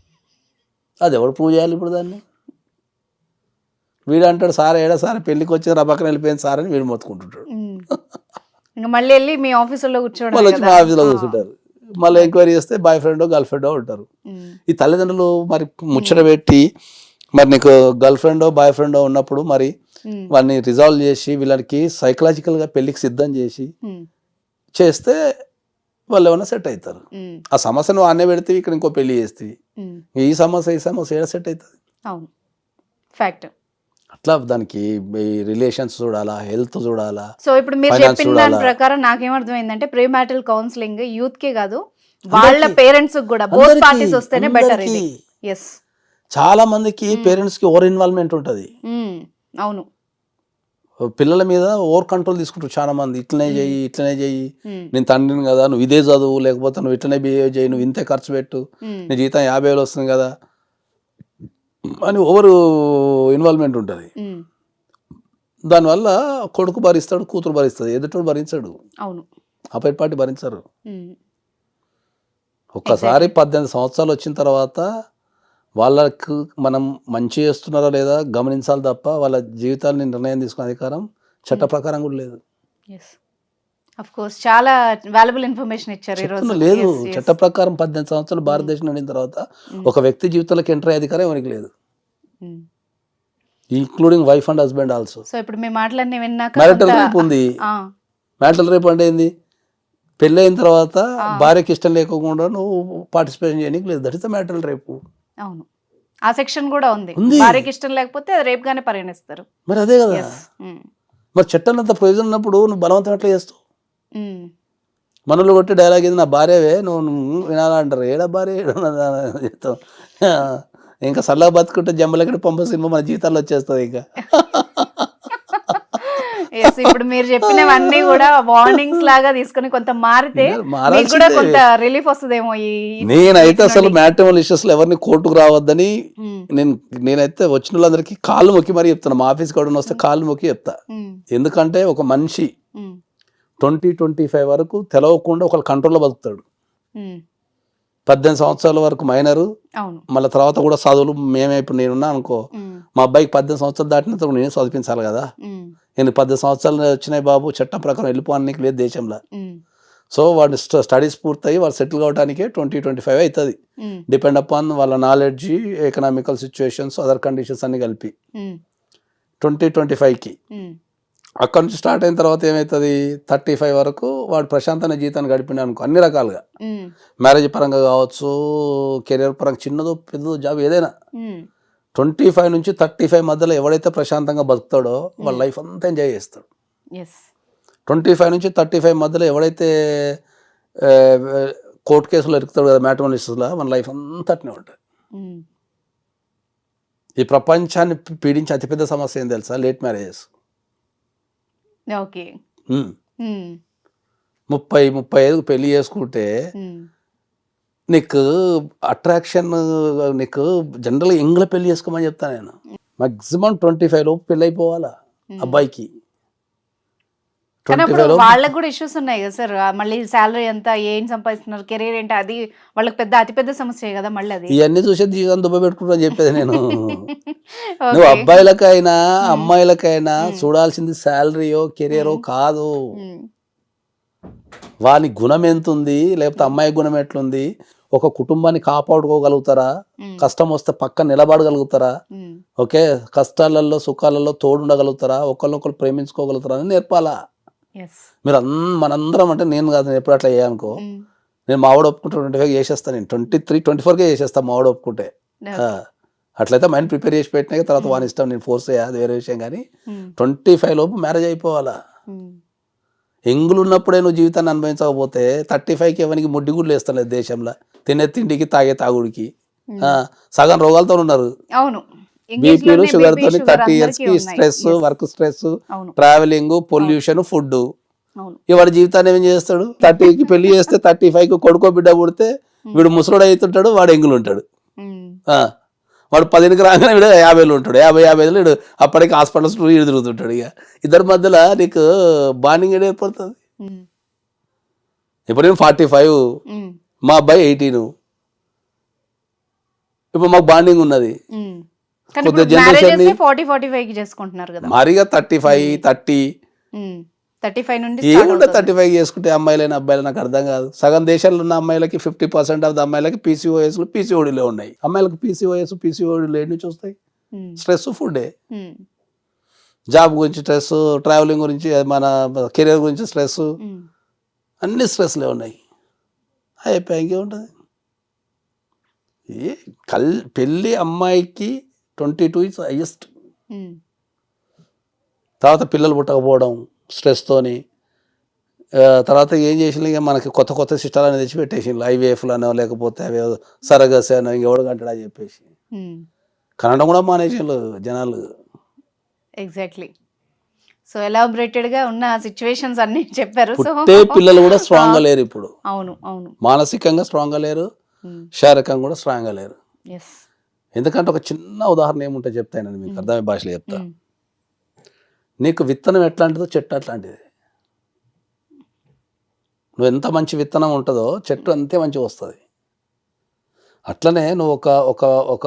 అది ఎవడు ప్రూవ్ చేయాలి ఇప్పుడు దాన్ని? వీడు అంటాడు సార్ ఏడా సార్ పెళ్లికి వచ్చి పక్కన వెళ్ళిపోయింది సార్ అని వీడు మొత్తుకుంటుంటాడు. ఉమ్. ఇంకా మళ్ళీ వెళ్ళి మీ ఆఫీసులో కూర్చోవడం మళ్ళీ వచ్చి మా ఆఫీస్లో కూర్చుంటారు. మళ్ళీ ఎంక్వైరీ చేస్తే బాయ్ ఫ్రెండో గర్ల్ ఫ్రెండో ఉంటారు. ఈ తల్లిదండ్రులు మరి ముచ్చట పెట్టి మరి నీకు గర్ల్ ఫ్రెండో బాయ్ ఫ్రెండో ఉన్నప్పుడు మరి వాడిని రిజాల్వ్ చేసి వీళ్ళకి సైకలాజికల్గా పెళ్లికి సిద్ధం చేసి చేస్తే వాళ్ళు ఏమైనా సెట్ అవుతారు. ఆ సమస్య నువ్వు అన్నే పెడితే ఇక్కడ ఇంకో పెళ్లి చేస్తుంది, ఈ సమస్య ఏడ సెట్ అవుతుంది? అవును, ఫ్యాక్ట్. అట్లా దానికి రిలేషన్స్ చూడాలా, హెల్త్ చూడాలా. సో ఇప్పుడు మీరు చెప్పిన దాని ప్రకారం నాకేమర్థమైందంటే ప్రీ మ్యారిటల్ కౌన్సిలింగ్ యూత్ కే కాదు, వాళ్ళ పేరెంట్స్ కూడా బోత్ పార్టీస్ వస్తేనే బెటర్ ఇది. ఎస్, చాలా మందికి పేరెంట్స్ కి ఓవర్ ఇన్వాల్వ్మెంట్ ఉంటుంది. అవును, పిల్లల మీద ఓవర్ కంట్రోల్ తీసుకుంటారు చాలా మంది. ఇట్లనే చెయ్యి, నేను తండ్రిని కదా, నువ్వు ఇదే చదువు, లేకపోతే నువ్వు ఇట్లనే బిహేవ్ చేయి, నువ్వు ఇంతే ఖర్చు పెట్టు, నీ జీతం 50,000 వస్తుంది కదా అని ఓవర్ ఇన్వాల్వ్మెంట్ ఉంటుంది. దానివల్ల కొడుకు భరిస్తాడు, కూతురు భరిస్తుంది, ఎదుటోడు భరించాడు. అవును, అపైట్ పార్టీ భరించారు. ఒక్కసారి 18 సంవత్సరాలు వచ్చిన తర్వాత వాళ్ళకు మనం మంచి చేస్తున్నారా లేదా గమనించాలి తప్ప వాళ్ళ జీవితాన్ని నిర్ణయం తీసుకునే అధికారం చట్ట ప్రకారం కూడా లేదు. ఆఫ్ కోర్స్ చాలా వాల్యుబుల్ ఇన్ఫర్మేషన్ ఇచ్చారు ఈ రోజు. లేదు, చట్ట ప్రకారం 18 సంవత్సరాలు భారతదేశం నిండిన తర్వాత ఒక వ్యక్తి జీవితంలోకి ఎంటర్ అయ్యే అధికారం ఎవరికి లేదు, including wife and husband also. So ఇప్పుడు మీ మాటలన్నీ విన్నాక మ్యారిటల్ రేప్ ఉంది. మ్యారిటల్ రేప్ అంటే ఏంది? పెళ్ళి అయిన తర్వాత భార్యకి ఇష్టం లేకుండా నువ్వు పార్టిసిపేషన్ చేయడానికి లేదు, that is the marital rape. అవును, ఆ సెక్షన్ కూడా ఉంది. భార్యకి ఇష్టం లేకపోతే అది రేప్ గానే పరిగణిస్తారు. మరి అదే కదా, మరి చట్టం అంత ప్రయోజనం ఉన్నప్పుడు నువ్వు బలవంతం ఎట్లా చేస్తావు? మనలో కొట్టి డైలాగ్ ఇది, నా భార్యవే నువ్వు వినాలంటారు. ఏడా భార్య చెప్తావు. ఇంకా సల్లా బతుకుంటే జంబలకి పంప సినిమా మన జీవితాల్లో వచ్చేస్తుంది. ఇంకా ఇప్పుడు మీరు చెప్పినవన్నీ కూడా వార్నింగ్స్ లాగా తీసుకుని కొంత మారితే కూడా కొంత రిలీఫ్ వస్తుందేమో. నేనైతే అసలు మ్యాట్రిమోనల్ ఇష్యూస్ లో ఎవరిని కోర్టుకు రావద్దని నేనైతే వచ్చిన వాళ్ళందరికీ కాళ్ళు మొక్కి మరీ చెప్తాను. మా ఆఫీస్కి ఎవరైనా వస్తే కాళ్ళు మొక్కి చెప్తా. ఎందుకంటే ఒక మనిషి 20-25 వరకు తెలవకుండా ఒక కంట్రోల్లో బతుకుతాడు. 18 సంవత్సరాల వరకు మైనరు, మళ్ళీ తర్వాత కూడా చదువులు. మేమే ఇప్పుడు నేనున్నా అనుకో, మా అబ్బాయికి 18 సంవత్సరాలు దాటినంత నేను చదివించాలి కదా. నేను 18 సంవత్సరాలు వచ్చినాయి బాబు, చట్టం ప్రకారం వెళ్ళిపోవడానికి లేదు దేశంలో. సో వాడిని స్టడీస్ పూర్తయి వాడు సెటిల్ కావడానికే 20-25 అవుతుంది. డిపెండ్ అపాన్ వాళ్ళ knowledge, economical situations, other conditions అన్ని కలిపి 20-25కి. అక్కడ నుంచి స్టార్ట్ అయిన తర్వాత ఏమవుతుంది, 35 వరకు వాడు ప్రశాంతమైన జీవితాన్ని గడిపిన అనుకో, అన్ని రకాలుగా మ్యారేజ్ పరంగా కావచ్చు, కెరియర్ పరంగా, చిన్నదో పెద్దదో జాబ్ ఏదైనా. 25 నుంచి 35 మధ్యలో ఎవడైతే ప్రశాంతంగా బతుకుతాడో వాళ్ళ లైఫ్ అంతా ఎంజాయ్ చేస్తాడు. 25 నుంచి 35 మధ్యలో ఎవడైతే కోర్టు కేసులో ఇరుకుతాడు కదా మ్యాట్రిమోనిస్లో, మన లైఫ్ అంతటినే ఉంటుంది. ఈ ప్రపంచాన్ని పీడించే అతిపెద్ద సమస్య ఏం తెలుసా? Late marriages. ఓకే. 30-35 పెళ్లి చేసుకుంటే నీకు అట్రాక్షన్, నీకు జనరల్గా ఎంగ్లో పెళ్లి చేసుకోమని చెప్తాను నేను. మాక్సిమం 25 లోపు పెళ్ళి అయిపోవాలా అబ్బాయికి. కానీ అప్పుడు వాళ్ళకి కూడా ఇష్యూస్ ఉన్నాయి కదా సార్, మళ్ళీ శాలరీ ఎంత, ఏం సంపాదిస్తున్నారు, కెరీర్ ఏంటి, అది వాళ్ళకి అతిపెద్ద సమస్య కదా మళ్ళీ. అది ఇవన్నీ చూసే జీవితం దుబ్బ పెట్టుకుంటా చెప్పేది నేను. నువ్వు అబ్బాయిలకైనా అమ్మాయిలకైనా చూడాల్సింది శాలరీయో కెరీరో కాదు, వాని గుణం ఎంత ఉంది, లేకపోతే అమ్మాయి గుణం ఎట్లుంది, ఒక కుటుంబాన్ని కాపాడుకోగలుగుతారా, కష్టం వస్తే పక్క నిలబడగలుగుతారా, ఓకే, కష్టాలలో సుఖాలలో తోడుండగలుగుతారా, ఒకళ్ళొకరు ప్రేమించుకోగలుగుతారా అని నేర్పాలా. మీరు మనందరం అంటే నేను కాదు, నేను ఎప్పుడు అట్లా చేయనుకో, నేను మావాడు ఒప్పుకుంటే 25 చేసేస్తాను, నేను 23-24కే చేసేస్తాను మావాడు ఒప్పుకుంటే. అట్లయితే మైండ్ ప్రిపేర్ చేసి పెట్టినాక తర్వాత వాని ఇష్టం, నేను ఫోర్స్ చేయాలి వేరే విషయం. కానీ 25 లోపు మ్యారేజ్ అయిపోవాలా. ఎంగులు ఉన్నప్పుడే నువ్వు జీవితాన్ని అనుభవించకపోతే 35కి ఎవరికి ముడ్డి గుడ్లు వేస్తలేదు దేశంలో, తినే తిండికి తాగే తాగుడికి. సగం రోగాలతో ఉన్నారు, బీపీలు షుగర్తో. 30 years కి stress, work stress, travelling, pollution, food. వాడి జీవితాన్ని ఏం చేస్తాడు? 30కి పెళ్లి చేస్తే 35కి కొడుకో బిడ్డ పుడితే వీడు ముసలుడు అవుతుంటాడు, వాడు ఎంగులు ఉంటాడు. వాడు 10కి రాగానే వీడు 50 ఉంటాడు, 50 వీడు అప్పటికి హాస్పిటల్స్ వీడు తిరుగుతుంటాడు. ఇక ఇద్దరి మధ్యలో నీకు బాండింగ్ ఏర్పడుతుంది. ఇప్పుడు నేను 45, మా అబ్బాయి 18, ఇప్పుడు మాకు బాండింగ్ ఉన్నది. కొద్దిగా జనరేషన్ మరిగా 35-30 ఏముంటే 35 చేసుకుంటే అమ్మాయిలైన అబ్బాయిలు నాకు అర్థం కాదు. సగం దేశాల్లో ఉన్న అమ్మాయిలకి 50% ఆఫ్ ద అమ్మాయిలకి పీసీఓడీలో ఉన్నాయి. అమ్మాయిలకు పీసీఓడీలు ఏడు నుంచి వస్తాయి? స్ట్రెస్, ఫుడ్డే. జాబ్ గురించి స్ట్రెస్, ట్రావెలింగ్ గురించి, మన కెరీర్ గురించి స్ట్రెస్, అన్ని స్ట్రెస్లే ఉన్నాయి. అయిపోయి ఇంకేముంటుంది? పెళ్ళి అమ్మాయికి 22 ఇస్ హైయెస్ట్. తర్వాత పిల్లలు పుట్టకపోవడం స్ట్రెస్తోని, తర్వాత ఏం చేసిన ఇక మనకి కొత్త సిస్టర్లు అనేది తెచ్చి పెట్టేసిండ్రు. ఐవీఎఫ్లనో లేకపోతే అవి సరగస్ అనో ఇంకెవడు కంటాడా చెప్పేసి కనడం కూడా మానేసిండ్రు జనాలు. ఎగ్జాక్ట్లీ. సో ఎలాబరేటెడ్ గా ఉన్న సిచ్యువేషన్స్ అన్ని చెప్పారు. పుట్టే పిల్లలు కూడా స్ట్రాంగ్ గా లేరు ఇప్పుడు. అవును అవును, మానసికంగా స్ట్రాంగ్ గా లేరు, శారీరకంగా కూడా స్ట్రాంగ్ గా లేరు. ఎందుకంటే ఒక చిన్న ఉదాహరణ ఏముంటే చెప్తాను మీకు అర్థమయ్యే భాషలో చెప్తా. నీకు విత్తనం ఎట్లాంటిదో చెట్టు అట్లాంటిది. నువ్వు ఎంత మంచి విత్తనం ఉంటుందో చెట్టు అంతే మంచిగా వస్తుంది. అట్లనే నువ్వు ఒక ఒక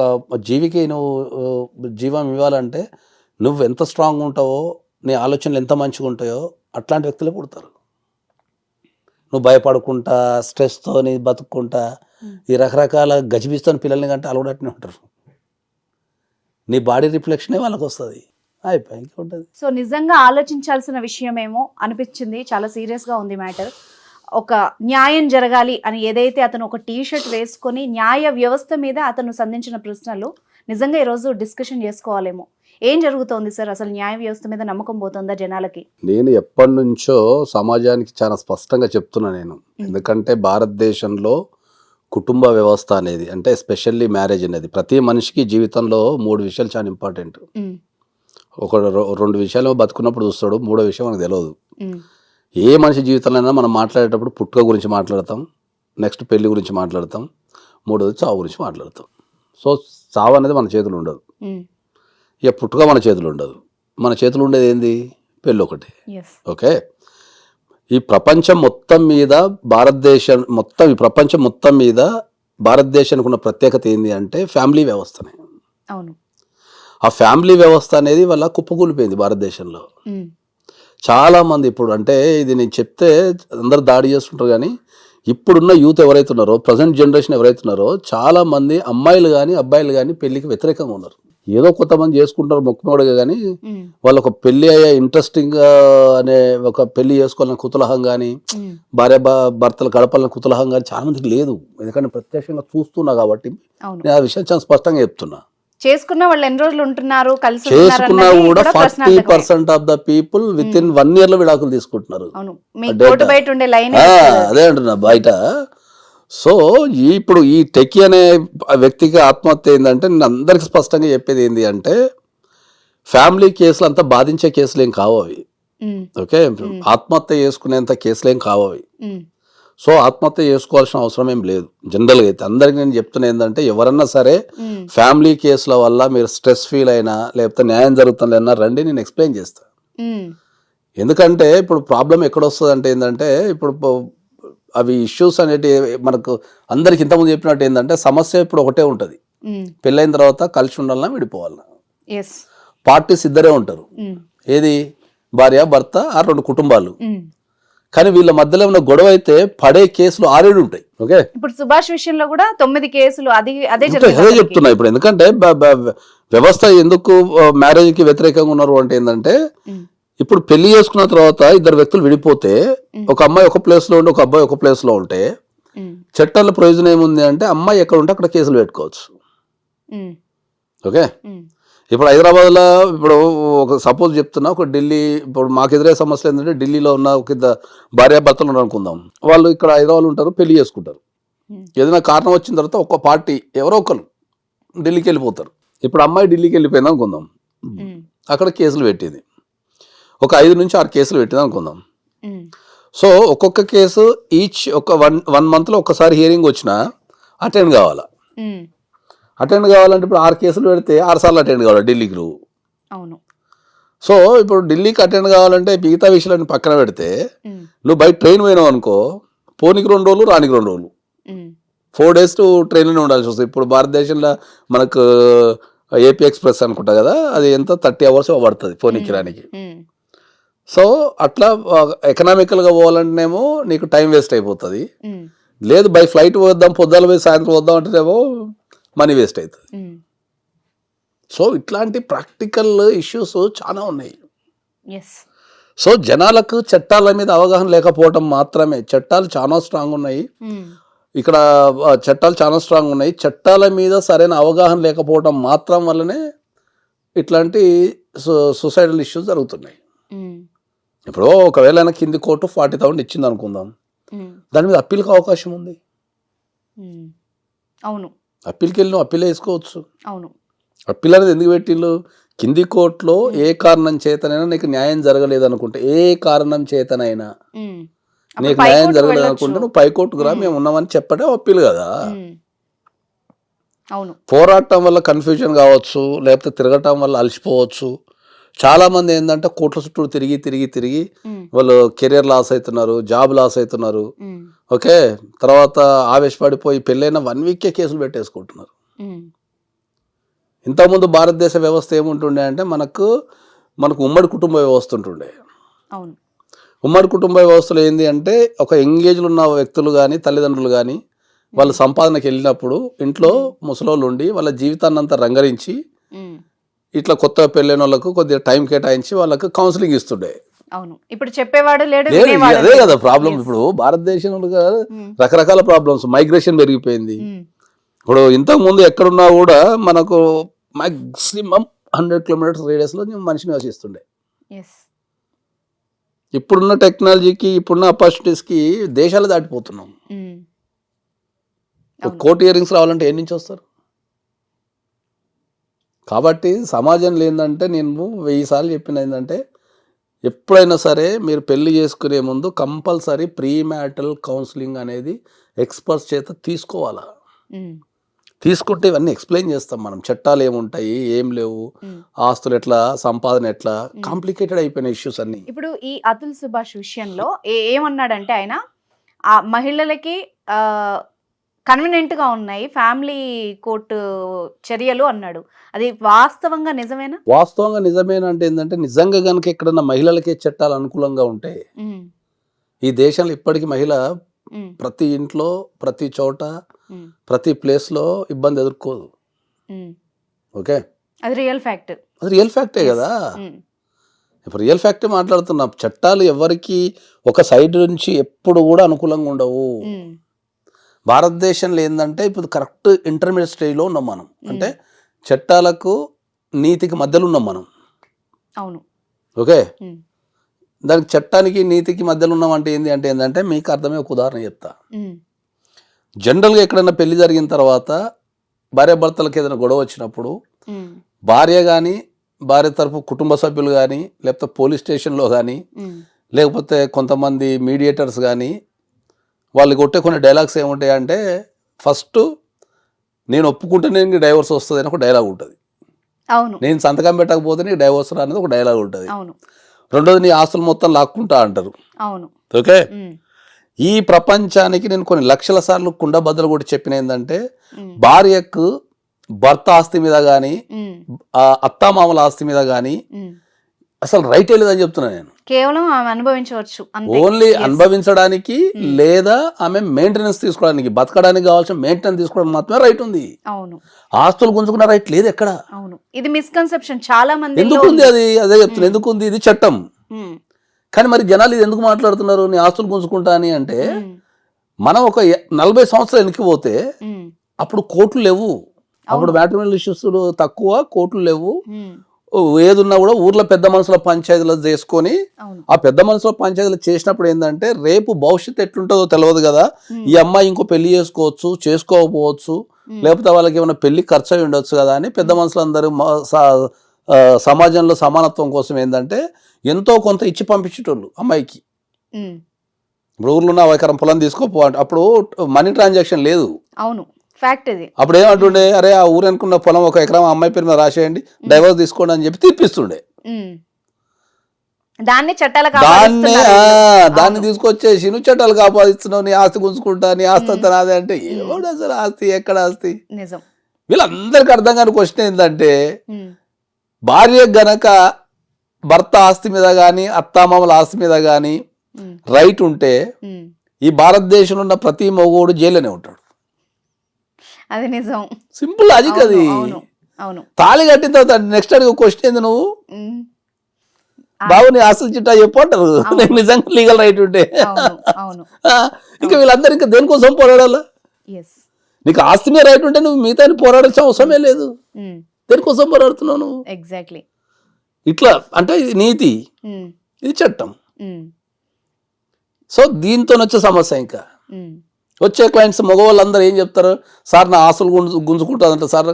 జీవికి నువ్వు జీవం ఇవ్వాలంటే నువ్వు ఎంత స్ట్రాంగ్ ఉంటావో, నీ ఆలోచనలు ఎంత మంచిగా ఉంటాయో అట్లాంటి వ్యక్తులే పుడతారు. నువ్వు భయపడుకుంటా స్ట్రెస్తో నీ బతుక్కుంటా ఈ రకరకాల గజిబిస్తోని పిల్లల్ని కంటే వాళ్ళు కూడా అట్నే ఉంటారు. నీ బాడీ రిఫ్లెక్షనే వాళ్ళకి వస్తుంది. అయిపోయి ఉంటుంది. సో నిజంగా ఆలోచించాల్సిన విషయమేమో అనిపించింది. చాలా సీరియస్గా ఉంది మ్యాటర్. ఒక న్యాయం జరగాలి అని ఏదైతే అతను ఒక టీషర్ట్ వేసుకొని న్యాయ వ్యవస్థ మీద అతను సంధించిన ప్రశ్నలు నిజంగా ఈరోజు డిస్కషన్ చేసుకోవాలేమో. ఏం జరుగుతోంది సార్? అసలు న్యాయ వ్యవస్థ మీద నమ్మకం పోతుందా జనాలకి? నేను ఎప్పటి నుంచో సమాజానికి చాలా స్పష్టంగా చెప్తున్నా నేను. ఎందుకంటే భారతదేశంలో కుటుంబ వ్యవస్థ అనేది, అంటే ఎస్పెషల్లీ మ్యారేజ్ అనేది ప్రతి మనిషికి జీవితంలో 3 విషయాలు చాలా ఇంపార్టెంట్. ఒక 2 విషయాలు బతుకున్నప్పుడు చూస్తాడు, 3వ విషయం మనకు తెలియదు. ఏ మనిషి జీవితంలో మనం మాట్లాడేటప్పుడు పుట్టుక గురించి మాట్లాడతాం, నెక్స్ట్ పెళ్లి గురించి మాట్లాడతాం, 3వది చావు గురించి మాట్లాడతాం. సో చావు అనేది మన చేతులు ఉండదు, ఇక పుట్టుక మన చేతులు ఉండదు. మన చేతులు ఉండేది ఏంది? పెళ్ళి ఒకటి. ఓకే, ఈ ప్రపంచం మొత్తం మీద ఈ ప్రపంచం మొత్తం మీద భారతదేశానికి ఉన్న ప్రత్యేకత ఏంది అంటే ఫ్యామిలీ వ్యవస్థనే. అవును, ఆ ఫ్యామిలీ వ్యవస్థ అనేది వల్ల కుప్పకూలిపోయింది భారతదేశంలో. చాలా మంది ఇప్పుడు, అంటే ఇది నేను చెప్తే అందరు దాడి చేస్తుంటారు, కానీ ఇప్పుడున్న యూత్ ఎవరైతే ఉన్నారో, ప్రజెంట్ జనరేషన్ ఎవరైతే ఉన్నారో, చాలా మంది అమ్మాయిలు కానీ అబ్బాయిలు కానీ పెళ్లికి వ్యతిరేకంగా ఉన్నారు. ఏదో కొంతమంది చేసుకుంటారు మొక్కుమోడుగా, కానీ వాళ్ళు ఒక పెళ్లి అయ్యే ఇంట్రెస్టింగ్ అనే ఒక పెళ్లి చేసుకోవాలని కుతూహలం కానీ, భార్య భర్తలు గడపాలని కుతూహలం కానీ చాలా మందికి లేదు. ఎందుకంటే ప్రత్యక్షంగా చూస్తున్నా కాబట్టి నేను ఆ విషయం చాలా స్పష్టంగా చెప్తున్నా. చేసుకున్న వాళ్ళు ఎన్ని రోజులు ఉంటున్నారు, కలిసి ఉంటున్నారు చేసుకున్నా అన్నది కూడా కూడా ప్రశ్నార్థకమే. 40% of the people with in 1 year లో విడాకులు తీసుకుంటున్నారు. అవును, మీ కోర్టు బయట ఉండే లైన్ అదే అంటున్నా బయట. సో ఇప్పుడు ఈ టెకీ అనే వ్యక్తికి ఆత్మహత్య ఏంటంటే నేను అందరికి స్పష్టంగా చెప్పేది ఏంటి అంటే ఫ్యామిలీ కేసులు అంతా బాధించే కేసులు ఏం కావు అవి. ఓకే, ఆత్మహత్య చేసుకునేంత కేసులు ఏం కావు అవి. సో ఆత్మహత్య చేసుకోవాల్సిన అవసరం ఏం లేదు జనరల్గా అయితే. అందరికి నేను చెప్తున్నా ఏంటంటే ఎవరన్నా సరే ఫ్యామిలీ కేసుల వల్ల మీరు స్ట్రెస్ ఫీల్ అయినా లేకపోతే న్యాయం జరుగుతుందన్నా రండి, నేను ఎక్స్ప్లెయిన్ చేస్తాను. ఎందుకంటే ఇప్పుడు ప్రాబ్లం ఎక్కడ వస్తుంది అంటే ఏంటంటే ఇప్పుడు అవి ఇష్యూస్ అనేటి మనకు అందరికి ఇంతకుముందు చెప్పినట్టు ఏంటంటే సమస్య ఇప్పుడు ఒకటే ఉంటుంది, పెళ్ళైన తర్వాత కలిసి ఉండాలన్నా విడిపోవాలన్నా. పార్టీస్ ఇద్దరే ఉంటారు, ఏది భార్య భర్త ఆ 2 కుటుంబాలు. కానీ వీళ్ళ మధ్యలో ఉన్న గొడవ అయితే పడే కేసులు 6-7 ఉంటాయి. ఓకే, ఇప్పుడు సుభాష్ విషయంలో కూడా 9 కేసులు అదే అదే చెప్తున్నా. ఇప్పుడు ఎందుకంటే వ్యవస్థ ఎందుకు మ్యారేజ్ కి వ్యతిరేకంగా ఉన్నారు అంటే ఏంటంటే ఇప్పుడు పెళ్లి చేసుకున్న తర్వాత ఇద్దరు వ్యక్తులు విడిపోతే ఒక అమ్మాయి ఒక ప్లేస్ లో ఉంటే ఒక అబ్బాయి ఒక ప్లేస్ లో ఉంటే చట్టాల ప్రయోజనం ఏముంది అంటే అమ్మాయి ఎక్కడ ఉంటే అక్కడ కేసులు పెట్టుకోవచ్చు. ఓకే, ఇప్పుడు హైదరాబాద్లో ఇప్పుడు ఒక సపోజ్ చెప్తున్నా, ఒక ఢిల్లీ, ఇప్పుడు మాకు ఎదురే సమస్యలు ఏంటంటే ఢిల్లీలో ఉన్న ఒక భార్య భర్తలు ఉన్నారు అనుకుందాం, వాళ్ళు ఇక్కడ హైదరాబాద్ ఉంటారు, పెళ్లి చేసుకుంటారు. ఏదైనా కారణం వచ్చిన తర్వాత ఒక పార్టీ ఎవరో ఒకరు ఢిల్లీకి వెళ్ళిపోతారు. ఇప్పుడు అమ్మాయి ఢిల్లీకి వెళ్ళిపోయింది అనుకుందాం, అక్కడ కేసులు పెట్టింది, ఒక 5 నుంచి 6 కేసులు పెట్టింది అనుకుందాం. సో ఒక్కొక్క కేసు ఈచ్ ఒక 1 monthలో ఒకసారి హియరింగ్ వచ్చినా అటెండ్ కావాలా. అటెండ్ కావాలంటే ఇప్పుడు 6 కేసులు పెడితే 6 సార్లు అటెండ్ కావాలి ఢిల్లీకి నువ్వు. అవును. సో ఇప్పుడు ఢిల్లీకి అటెండ్ కావాలంటే మిగతా విషయాలను పక్కన పెడితే నువ్వు బయట ట్రైన్ పోయినావు అనుకో, పోనీకి 2 రోజులు రానికి 2 రోజులు, 4 days ట్రైన్లోనే ఉండాల్సి వస్తుంది. ఇప్పుడు భారతదేశంలో మనకు ఏపీ ఎక్స్ప్రెస్ అనుకుంటా కదా, అది ఎంత 30 hours పడుతుంది పోనీకి రానికి. సో అట్లా ఎకనామికల్గా పోవాలంటేనేమో నీకు టైం వేస్ట్ అయిపోతుంది. లేదు బై ఫ్లైట్ పోద్దాం, పొద్దుల పోయి సాయంత్రం వద్దాం అంటేనేమో మనీ వేస్ట్ అవుతుంది. సో ఇట్లాంటి ప్రాక్టికల్ ఇష్యూస్ చాలా ఉన్నాయి. సో జనాలకు చట్టాల మీద అవగాహన లేకపోవడం మాత్రమే. చట్టాలు చాలా స్ట్రాంగ్ ఉన్నాయి ఇక్కడ, చట్టాలు చాలా స్ట్రాంగ్ ఉన్నాయి. చట్టాల మీద సరైన అవగాహన లేకపోవడం మాత్రం వల్లనే ఇట్లాంటి సొసైటల్ ఇష్యూస్ జరుగుతున్నాయి. ఇప్పుడు ఒకవేళ కింది కోర్టు 40,000 ఇచ్చింది అనుకుందాం, దాని మీద అప్పీల్కి అవకాశం ఉంది. అవును, అప్పీల్కి వెళ్ళి నువ్వు అప్పీల్ వేసుకోవచ్చు. అవును, అప్పీల్ అనేది ఎందుకు పెట్టిళ్ళు, కింది కోర్టులో ఏ కారణం చేతనైనా నీకు న్యాయం జరగలేదు అనుకుంటే, ఏ కారణం చేతనైనా నీకు న్యాయం జరగలేదు అనుకుంటే నువ్వు పైకోర్టుకు రా, మేము ఉన్నామని చెప్పడే అప్పీల్ కదా. అవును, పోరాటం వల్ల కన్ఫ్యూజన్ కావచ్చు, లేకపోతే తిరగటం వల్ల అలసిపోవచ్చు. చాలా మంది ఏంటంటే కోట్ల చుట్టూ తిరిగి తిరిగి తిరిగి వాళ్ళు కెరియర్ లాస్ అవుతున్నారు, జాబ్ లాస్ అవుతున్నారు. ఓకే, తర్వాత ఆవేశపడిపోయి పెళ్ళైన 1 week కేసులు పెట్టేసుకుంటున్నారు. ఇంతకుముందు భారతదేశ వ్యవస్థ ఏముంటుండే అంటే మనకు ఉమ్మడి కుటుంబ వ్యవస్థ ఉంటుండే. ఉమ్మడి కుటుంబ వ్యవస్థలో ఏంది అంటే ఒక ఎంగేజ్లు ఉన్న వ్యక్తులు కానీ తల్లిదండ్రులు కానీ వాళ్ళు సంపాదనకి వెళ్ళినప్పుడు ఇంట్లో ముసలోళ్ళు ఉండి వాళ్ళ జీవితాన్ని అంతా రంగరించి ఇట్లా కొత్త పెళ్ళైన వాళ్ళకు కొద్దిగా టైం కేటాయించి వాళ్ళకు కౌన్సిలింగ్ ఇస్తుండే. అవును, ఇప్పుడు చెప్పేవాడు లేడు. అదే కదా ప్రాబ్లం. ఇప్పుడు భారతదేశంలో రకరకాల ప్రాబ్లమ్స్, మైగ్రేషన్ పెరిగిపోయింది. ఇప్పుడు ఇంతకు ముందు ఎక్కడున్నా కూడా మనకు మాక్సిమం 100 kilometers రేడియస్లో మనిషి నివసిస్తుండే. ఇప్పుడున్న టెక్నాలజీకి, ఇప్పుడున్న ఆపర్చునిటీస్కి దేశాలు దాటిపోతున్నాం. కోర్టు హియరింగ్స్ రావాలంటే ఏ నుంచి వస్తారు? కాబట్టి సమాజంలో ఏంటంటే నేను 1000 సార్లు చెప్పిన ఏంటంటే ఎప్పుడైనా సరే మీరు పెళ్లి చేసుకునే ముందు కంపల్సరీ ప్రీ మ్యారిటల్ కౌన్సిలింగ్ అనేది ఎక్స్పర్ట్స్ చేత తీసుకోవాలా. తీసుకుంటే ఇవన్నీ ఎక్స్ప్లెయిన్ చేస్తాం మనం, చట్టాలు ఏముంటాయి, ఏం లేవు, ఆస్తులు ఎట్లా, సంపాదన ఎట్లా, కాంప్లికేటెడ్ అయిపోయిన ఇష్యూస్ అన్ని. ఇప్పుడు ఈ అతుల్ సుభాష్ విషయంలో ఏమన్నాడంటే ఆయన ఆ మహిళలకి కన్వీనియంట్ గా ఉన్నాయి ఫ్యామిలీ కోర్టు చర్యలు అన్నాడు. అది వాస్తవంగా నిజమేనా? వాస్తవంగా నిజమేనా అంటే ఏంటంటే నిజంగా కనుక ఎక్కడన్నా మహిళలకే చట్టాలు అనుకూలంగా ఉంటే ఈ దేశంలో ఇప్పటికీ మహిళ ప్రతి ఇంట్లో, ప్రతి చోట, ప్రతి ప్లేస్ లో ఇబ్బంది ఎదుర్కోదు. ఓకే, అది రియల్ ఫ్యాక్ట్. అది రియల్ ఫ్యాక్టే కదా. ఇప్పుడు రియల్ ఫ్యాక్టే మాట్లాడుతున్నాం. చట్టాలు ఎవరికి ఒక సైడ్ నుంచి ఎప్పుడు కూడా అనుకూలంగా ఉండవు. భారతదేశంలో ఏంటంటే ఇప్పుడు కరెక్ట్ ఇంటర్మీడియట్ స్టేజ్లో ఉన్నాం మనం. అంటే చట్టాలకు నీతికి మధ్యలో ఉన్నాం మనం. అవును. ఓకే, ఉమ్, దానికి చట్టానికి నీతికి మధ్యలో ఉన్నాం అంటే ఏంటంటే మీకు అర్థమే ఒక ఉదాహరణ చెప్తా. ఉమ్, జనరల్గా ఎక్కడైనా పెళ్లి జరిగిన తర్వాత భార్యాభర్తలకు ఏదైనా గొడవ వచ్చినప్పుడు ఉమ్, భార్య కానీ భార్య తరపు కుటుంబ సభ్యులు కానీ లేకపోతే పోలీస్ స్టేషన్లో కానీ ఉమ్, లేకపోతే కొంతమంది మీడియేటర్స్ కానీ వాళ్ళు కొట్టే కొన్ని డైలాగ్స్ ఏముంటాయంటే ఫస్ట్ నేను ఒప్పుకుంటేనే నీకు డైవర్స్ వస్తుంది అని ఒక డైలాగ్ ఉంటుంది. అవును. నేను సంతకం పెట్టకపోతే నీకు డైవర్స్ అనేది ఒక డైలాగ్ ఉంటుంది. అవును. రెండోది నీ ఆస్తులు మొత్తం లాక్కుంటా అంటారు. అవును. ఓకే, ఉమ్, ఈ ప్రపంచానికి నేను కొన్ని లక్షల సార్లు కుండ బద్దలు కొట్టి చెప్పిన ఏంటంటే ఉమ్, భార్యకు భర్త ఆస్తి మీద కానీ ఉమ్, అత్తామామల ఆస్తి మీద కానీ ఉమ్. అసలు రైటే లేదని చెప్తున్నా నేను. కేవలం ఆమె అనుభవించవచ్చు అంతే. Only Yes. అనుభవించడానికి లేదా ఆమె మెయింటెనెన్స్ తీసుకోవడానికి బతకడానికి కావాల్సిన మెయింటెనెన్స్ తీసుకోవడానికి మాత్రమే రైట్ ఉంది. అవును. ఆస్తులు గుంజుకున్న రైట్ లేదు ఎక్కడ. అవును. ఇది మిస్కన్సెప్షన్ చాలా మంది. ఎందుకు ఉంది అది? అదే చెప్తున్నా, ఎందుకు ఉంది? ఇది చట్టం. కానీ మరి జనాలు ఇది ఎందుకు మాట్లాడుతున్నారు నీ ఆస్తులు గుంజుకుంటా అని అంటే, మనం ఒక 40 సంవత్సరాలు వెనక్కి పోతే అప్పుడు కోర్టులు లేవు, అప్పుడు మ్యాట్రిమోనియల్ ఇష్యూస్ తక్కువ, కోర్టులు లేవు. ఏదున్నా కూడా ఊర్లో పెద్ద మనుషుల పంచాయతీలు చేసుకొని ఆ పెద్ద మనుషుల పంచాయతీలు చేసినప్పుడు ఏంటంటే రేపు భవిష్యత్తు ఎట్లుంటుందో తెలియదు కదా. ఈ అమ్మాయి ఇంకో పెళ్లి చేసుకోవచ్చు, చేసుకోకపోవచ్చు, లేకపోతే వాళ్ళకి ఏమైనా పెళ్లి ఖర్చు అయి ఉండొచ్చు కదా అని పెద్ద మనుషులందరూ సమాజంలో సమానత్వం కోసం ఏంటంటే ఎంతో కొంత ఇచ్చి పంపించేటోళ్ళు అమ్మాయికి. ఇప్పుడు ఊర్లో ఉన్న 1 ఎకరం పొలం తీసుకోపో అంటే అప్పుడు మనీ ట్రాన్సాక్షన్ లేదు. అవును, ఫ్యాక్ట్ ఇది. అప్పుడు ఏమంటుండే, అరే ఆ ఊరు అనుకున్న పొలం 1 ఎకరం అమ్మాయి పేరు మీద రాసేయండి, డైవర్స్ తీసుకోండి అని చెప్పి తీర్పిస్తుండే. దాన్ని చట్టాలు దాన్ని తీసుకొచ్చేసి నువ్వు చట్టాలు కాపాదిస్తున్నావు, నీ ఆస్తి గుంజుకుంటా, నీ ఆస్తి అంతా నాదే అంటే ఎవడు అసలు ఆస్తి ఎక్కడ ఆస్తి? నిజం. వీళ్ళందరికీ అర్థం కాని క్వశ్చన్ ఏంటంటే, భార్య గనక భర్త ఆస్తి మీద కానీ అత్తామామల ఆస్తి మీద కానీ రైట్ ఉంటే ఈ భారతదేశంలో ఉన్న ప్రతి మగోడు జైల్లోనే ఉంటాడు. అది నిజం. సింపుల్ లాజిక్ అది. అవును. తాళి కట్టిన తర్వాత నెక్స్ట్ అడిగే క్వశ్చన్ ఏంది, నువ్వు బాబు నీ ఆస్తులు చిట్టా చెప్పు అంటారు. నీకు నిజంగా లీగల్ రైట్ ఉంటే. ఇంకా వీళ్ళందరూ ఇంకా దేనికోసం పోరాడాలా? నీకు ఆస్తి మీద రైట్ ఉంటే నువ్వు మిగతా పోరాడాల్సిన అవసరమే లేదు. దేనికోసం పోరాడుతున్నావు నువ్వు? ఎగ్జాక్ట్లీ. ఇట్లా అంటే ఇది నీతి, ఇది చట్టం. సో దీంతో వచ్చే సమస్య ఇంకా వచ్చే క్లయింట్స్ మగవాళ్ళందరూ ఏం చెప్తారు, సార్ నా ఆస్తులు గుంజుకుంటుందంట సార్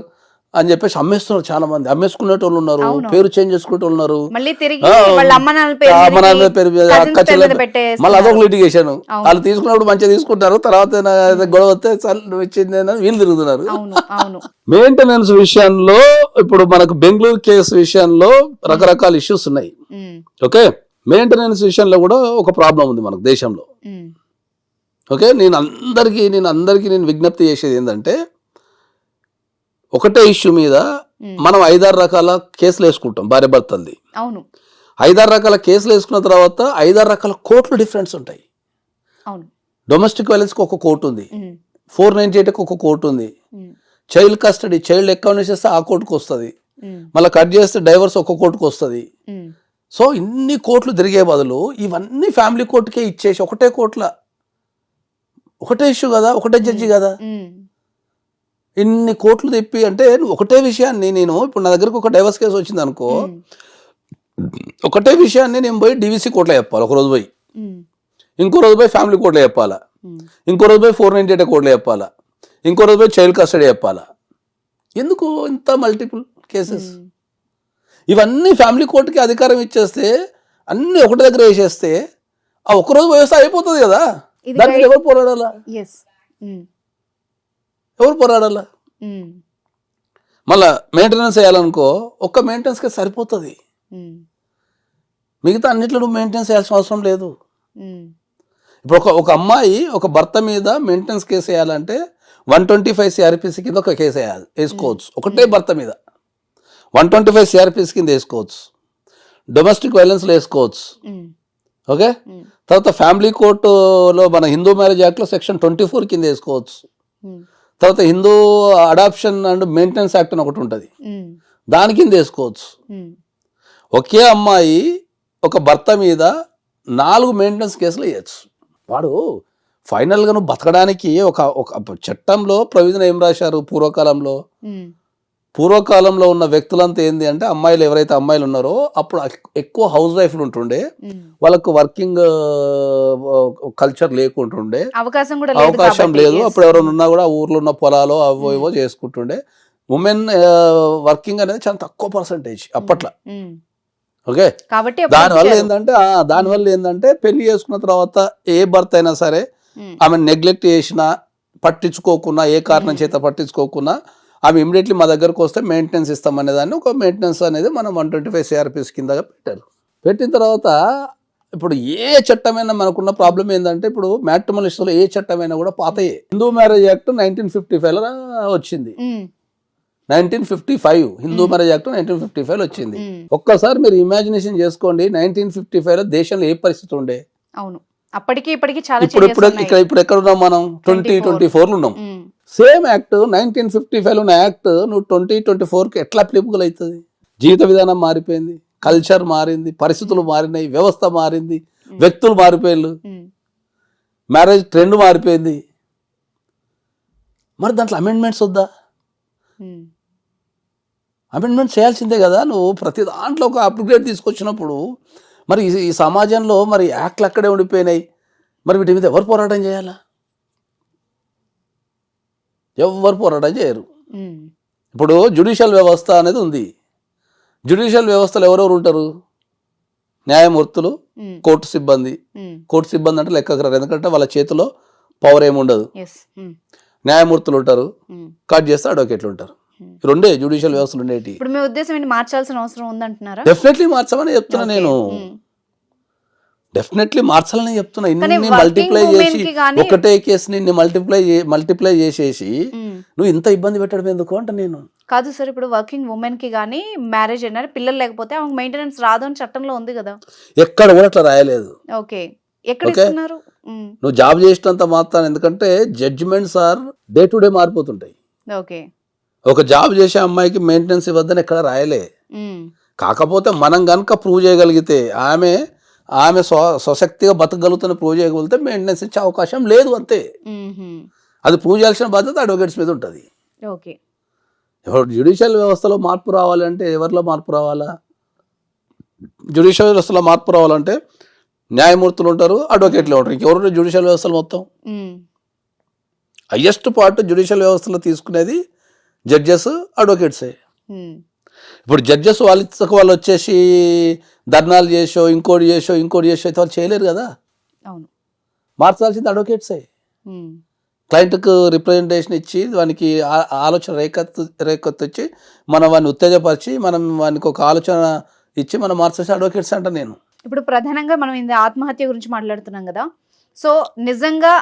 అని చెప్పేసి అమ్మేస్తున్నారు. చాలా మంది అమ్మేసుకునేటోళ్ళు ఉన్నారు, పేరు చేంజ్ చేసుకునేటోళ్ళు ఉన్నారు, మళ్ళీ అదొక లిటిగేషన్. వాళ్ళు తీసుకున్నప్పుడు మంచిగా తీసుకుంటారు, తర్వాత గొడవ వస్తే వచ్చింది వీళ్ళు తిరుగుతున్నారు. మెయింటెనెన్స్ విషయంలో ఇప్పుడు మనకు బెంగళూరు కేసు విషయంలో రకరకాల ఇష్యూస్ ఉన్నాయి. ఓకే, మెయింటెనెన్స్ విషయంలో కూడా ఒక ప్రాబ్లం ఉంది మనకు దేశంలో. ఓకే, నేను అందరికీ విజ్ఞప్తి చేసేది ఏంటంటే, ఒకటే ఇష్యూ మీద మనం 5-6 రకాల కేసులు వేసుకుంటాం భార్య భర్తల్ది. అవును. 5-6 రకాల కేసులు వేసుకున్న తర్వాత 5-6 రకాల కోర్టులు డిఫరెన్స్ ఉంటాయి. అవును. డొమెస్టిక్ వైలెన్స్కి ఒక కోర్టు ఉంది, 498కి ఒక కోర్టు ఉంది, చైల్డ్ కస్టడీ చైల్డ్ అకౌంట్ చేస్తే ఆ కోర్టుకు వస్తుంది, మళ్ళీ కట్ చేస్తే డైవర్స్ ఒక కోర్టుకు వస్తుంది. సో ఇన్ని కోర్టులు తిరిగే బదులు ఇవన్నీ ఫ్యామిలీ కోర్టుకే ఇచ్చేసి ఒకటే కోర్టుల ఒకటే ఇష్యూ కదా, ఒకటే జడ్జి కదా, ఇన్ని కోట్లు తెప్పి అంటే ఒకటే విషయాన్ని నేను ఇప్పుడు నా దగ్గరకు ఒక డైవర్స్ కేసు వచ్చింది అనుకో, ఒకటే విషయాన్ని నేను పోయి డివిసి కోర్టులో చెప్పాలి ఒక రోజు పోయి, ఇంకో రోజు పోయి ఫ్యామిలీ కోర్టులో చెప్పాలా, ఇంకో రోజు పోయి 498 కోర్టులో చెప్పాలా, ఇంకో రోజు పోయి చైల్డ్ కస్టడీ చెప్పాలా. ఎందుకు ఇంత మల్టిపుల్ కేసెస్? ఇవన్నీ ఫ్యామిలీ కోర్టుకి అధికారం ఇచ్చేస్తే అన్ని ఒకటి దగ్గర వేసేస్తే ఆ ఒక్కరోజు వ్యవస్థ అయిపోతుంది కదా. దానికి ఎవరు పోరాడాలా? ఎవరు పోరాడాలా? మళ్ళా మెయింటెనెన్స్ వేయాలనుకో ఒక్క మెయింటెనెన్స్కి సరిపోతుంది, మిగతా అన్నిట్లో నువ్వు మెయింటెనెన్స్ వేయాల్సిన అవసరం లేదు. ఇప్పుడు ఒక అమ్మాయి ఒక భర్త మీద మెయింటెనెన్స్ కేసు వేయాలంటే 125 CRPC కింద ఒక కేసు వేసుకోవచ్చు, ఒకటే భర్త మీద 125 CRPC కింద వేసుకోవచ్చు, డొమెస్టిక్ వైలెన్స్లో వేసుకోవచ్చు. ఓకే, తర్వాత ఫ్యామిలీ కోర్టులో మన హిందూ మ్యారేజ్ యాక్ట్లో సెక్షన్ 24 కింద వేసుకోవచ్చు, తర్వాత Hindu adoption and maintenance act అని ఒకటి ఉంటుంది, దాని కింద వేసుకోవచ్చు. ఒకే అమ్మాయి ఒక భర్త మీద 4 మెయింటెనెన్స్ కేసులు వేయచ్చు. వాడు ఫైనల్గా నువ్వు బతకడానికి ఒక చట్టంలో ప్రొవిజన్ ఏం రాశారు పూర్వకాలంలో, పూర్వకాలంలో ఉన్న వ్యక్తులంతా ఏంది అంటే అమ్మాయిలు ఎవరైతే అమ్మాయిలు ఉన్నారో అప్పుడు ఎక్కువ హౌస్ వైఫ్లు ఉంటుండే, వాళ్ళకు వర్కింగ్ కల్చర్ లేకుంటుండే, అవకాశం కూడా అవకాశం లేదు. అప్పుడు ఎవరైనా ఉన్నా కూడా ఊర్లో ఉన్న పొలాలు అవో ఏవో చేసుకుంటుండే. ఉమెన్ వర్కింగ్ అనేది చాలా తక్కువ పర్సంటేజ్ అప్పట్లో. ఓకే, దానివల్ల ఏంటంటే పెళ్లి చేసుకున్న తర్వాత ఏ భర్త అయినా సరే ఆమె నెగ్లెక్ట్ చేసినా, పట్టించుకోకున్నా, ఏ కారణం చేత పట్టించుకోకున్నా ఆమె ఇమీడియట్లీ మా దగ్గరకు వస్తే మెయింటెనెన్స్ ఇస్తామనే దాన్ని ఒక మెయింటెనెన్స్ అనేది మనం 125 CRPS కింద పెట్టారు. పెట్టిన తర్వాత ఇప్పుడు ఏ చట్టమైనా మనకున్న ప్రాబ్లం ఏంటంటే ఇప్పుడు మ్యాట్రిమోనిస్ట్లో ఏ చట్టమైనా కూడా పాతయే. హిందూ మ్యారేజ్ యాక్ట్ 1955 వచ్చింది. 1955 హిందూ మ్యారేజ్ యాక్ట్ 1955 వచ్చింది. ఒక్కసారి మీరు ఇమాజినేషన్ చేసుకోండి, 1955లో దేశంలో ఏ పరిస్థితి ఉండే. అవును, అప్పటికి ఇప్పటికి చాలా ఇప్పుడు ఎక్కడ ఉన్నాం మనం? 2024లో ఉన్నాం. సేమ్ యాక్ట్ 1955లో ఉన్న యాక్ట్ నువ్వు 2024కి ఎట్లా అప్లికబుల్ అవుతుంది? జీవిత విధానం మారిపోయింది, కల్చర్ మారింది, పరిస్థితులు మారినాయి, వ్యవస్థ మారింది, వ్యక్తులు మారిపోయారు, మ్యారేజ్ ట్రెండ్ మారిపోయింది. మరి దాంట్లో అమెండ్మెంట్స్ వద్దా? అమెండ్మెంట్ చేయాల్సిందే కదా. నువ్వు ప్రతి దాంట్లో ఒక అప్గ్రేడ్ తీసుకొచ్చినప్పుడు మరి ఈ సమాజంలో మరి యాక్ట్లు అక్కడే ఉండిపోయినాయి. మరి వీటి మీద ఎవరు పోరాటం చేయాలా? ఎవరు పోరాటం చేయరు. ఇప్పుడు జ్యుడిషియల్ వ్యవస్థ అనేది ఉంది. జ్యుడిషియల్ వ్యవస్థలో ఎవరెవరు ఉంటారు? న్యాయమూర్తులు, కోర్టు సిబ్బంది. కోర్టు సిబ్బంది అంటే లెక్కకు రారు, ఎందుకంటే వాళ్ళ చేతిలో పవర్ ఏముండదు. న్యాయమూర్తులు ఉంటారు, కట్ చేస్తే అడ్వకేట్లు ఉంటారు. రెండే జ్యుడిషియల్ వ్యవస్థలు ఉండేవి. ఇప్పుడు మీ ఉద్దేశం ఏంటి, మార్చాల్సిన అవసరం ఉందంటున్నారా? డెఫినెట్లీ మార్చమని చెప్తున్నా నేను. డెఫినెట్లీ మార్చాలని చెప్తున్నా. ఇన్ని మల్టిప్లై చేసి ఒకటే కేసుని మల్టిప్లై చేసేసి నువ్వు ఇంత ఇబ్బంది పెట్టడం ఎందుకు అంట నేను. కాదు సార్, ఇప్పుడు వర్కింగ్ ఉమెన్ కి గానీ మ్యారేజ్ అయినా పిల్లలు లేకపోతే ఆమెకు మెయింటెనెన్స్ రాదు అని చట్టంలో ఉంది కదా. ఎక్కడ కూడా అట్లా రాయలేదు. ఓకే, ఎక్కడ ఇస్తున్నారు? నువ్వు జాబ్ చేసినంత మాత్రం, ఎందుకంటే judgements are day to day మారిపోతుంటాయి. ఓకే, ఒక జాబ్ చేసే అమ్మాయికి మెయింటెనెన్స్ ఇవ్వద్దని ఎక్కడ రాయలే. కాకపోతే మనం కనుక ప్రూవ్ చేయగలిగితే ఆమె స్వశక్తిగా బతకగలుగుతున్న ప్రూవ్ చేయగలిగితే మెయింటెనెన్స్ ఇచ్చే అవకాశం లేదు, అంతే. అది ప్రూవ్ చేయాల్సిన బాధ్యత అడ్వకేట్స్ మీద ఉంటుంది. ఓకే, జ్యుడిషియల్ వ్యవస్థలో మార్పు రావాలంటే ఎవరిలో మార్పు రావాలా? జ్యుడిషియల్ వ్యవస్థలో మార్పు రావాలంటే న్యాయమూర్తులు ఉంటారు, అడ్వకేట్లు ఉంటారు. ఇంకెవరు జ్యుడిషియల్ వ్యవస్థలు మొత్తం హయ్యెస్ట్ పార్ట్ జ్యుడిషియల్ వ్యవస్థలో తీసుకునేది జడ్జెస్, అడ్వకేట్సే. ఇప్పుడు జడ్జెస్ వాళ్ళు వచ్చేసి ధర్నాలు చేసో ఇంకోటి చేసో అయితే వాళ్ళు చేయలేరు కదా. అవును, మార్చాల్సింది అడ్వకేట్సే. క్లయింట్కు రిప్రజెంటేషన్ ఇచ్చి వానికి ఆలోచన రేకెత్తిచ్చి మనం వాడిని ఉత్తేజపరిచి మనం వానికి ఒక ఆలోచన ఇచ్చి మనం మార్చాల్సిన అడ్వకేట్స్ అంట నేను. ఇప్పుడు ప్రధానంగా మనం ఇది ఆత్మహత్య గురించి మాట్లాడుతున్నాం కదా. సో నిజంగా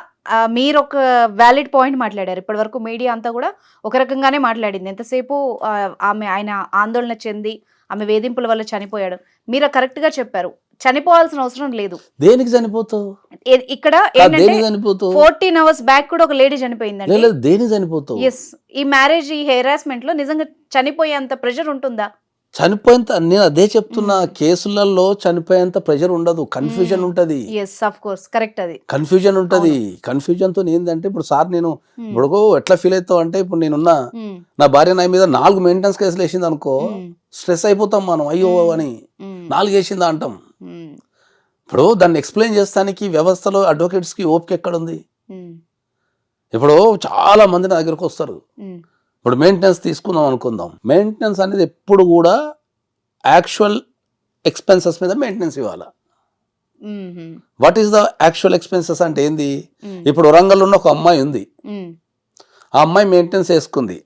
మీరు ఒక వ్యాలిడ్ పాయింట్ మాట్లాడారు. ఇప్పటి వరకు మీడియా అంతా కూడా ఒక రకంగానే మాట్లాడింది. ఎంతసేపు ఆయన ఆందోళన చెంది ఆమె వేధింపుల వల్ల చనిపోయాడు. మీరు కరెక్ట్ గా చెప్పారు, చనిపోవాల్సిన అవసరం లేదు. దేనికి చనిపోతావు? ఇక్కడ 14 hours బ్యాక్ కూడా ఒక లేడీ చనిపోయిందండి. దేనికి చనిపోతావు? ఎస్, ఈ మ్యారేజ్ ఈ హెరాస్మెంట్ లో నిజంగా చనిపోయేంత ప్రెషర్ ఉంటుందా? చనిపోయేంత, నేను అదే చెప్తున్నా, కేసులలో చనిపోయేంత ప్రెషర్ ఉండదు, కన్ఫ్యూజన్ ఉంటది. కన్ఫ్యూజన్ ఉంటది. కన్ఫ్యూజన్ తో ఏంటంటే ఇప్పుడు సార్ నేను ఇప్పుడు ఎట్లా ఫీల్ అవుతావు అంటే, ఇప్పుడు నేనున్నా నా భార్య నా మీద 4 మెయింటెనెన్స్ కేసులు వేసింది అనుకో, స్ట్రెస్ అయిపోతాం మనం. అయ్యో అని 4 వేసిందా అంటాం. ఇప్పుడు దాన్ని ఎక్స్ప్లెయిన్ చేస్తానికి వ్యవస్థలో అడ్వకేట్స్ కి ఓపిక ఎక్కడ ఉంది? ఇప్పుడు చాలా మంది నా దగ్గరకు వస్తారు. ఇప్పుడు మెయింటెనెన్స్ తీసుకుందాం అనుకుందాం. మెయింటెనెన్స్ అనేది ఎప్పుడు కూడా యాక్చువల్ ఎక్స్పెన్సెస్ మీద మెయింటెనెన్స్ ఇవ్వాలి. What is the actual expenses అంటే ఏంది? ఇప్పుడు వరంగల్లో ఉన్న ఒక అమ్మాయి ఉంది, ఆ అమ్మాయి మెయింటెనెన్స్ వేసుకుంది.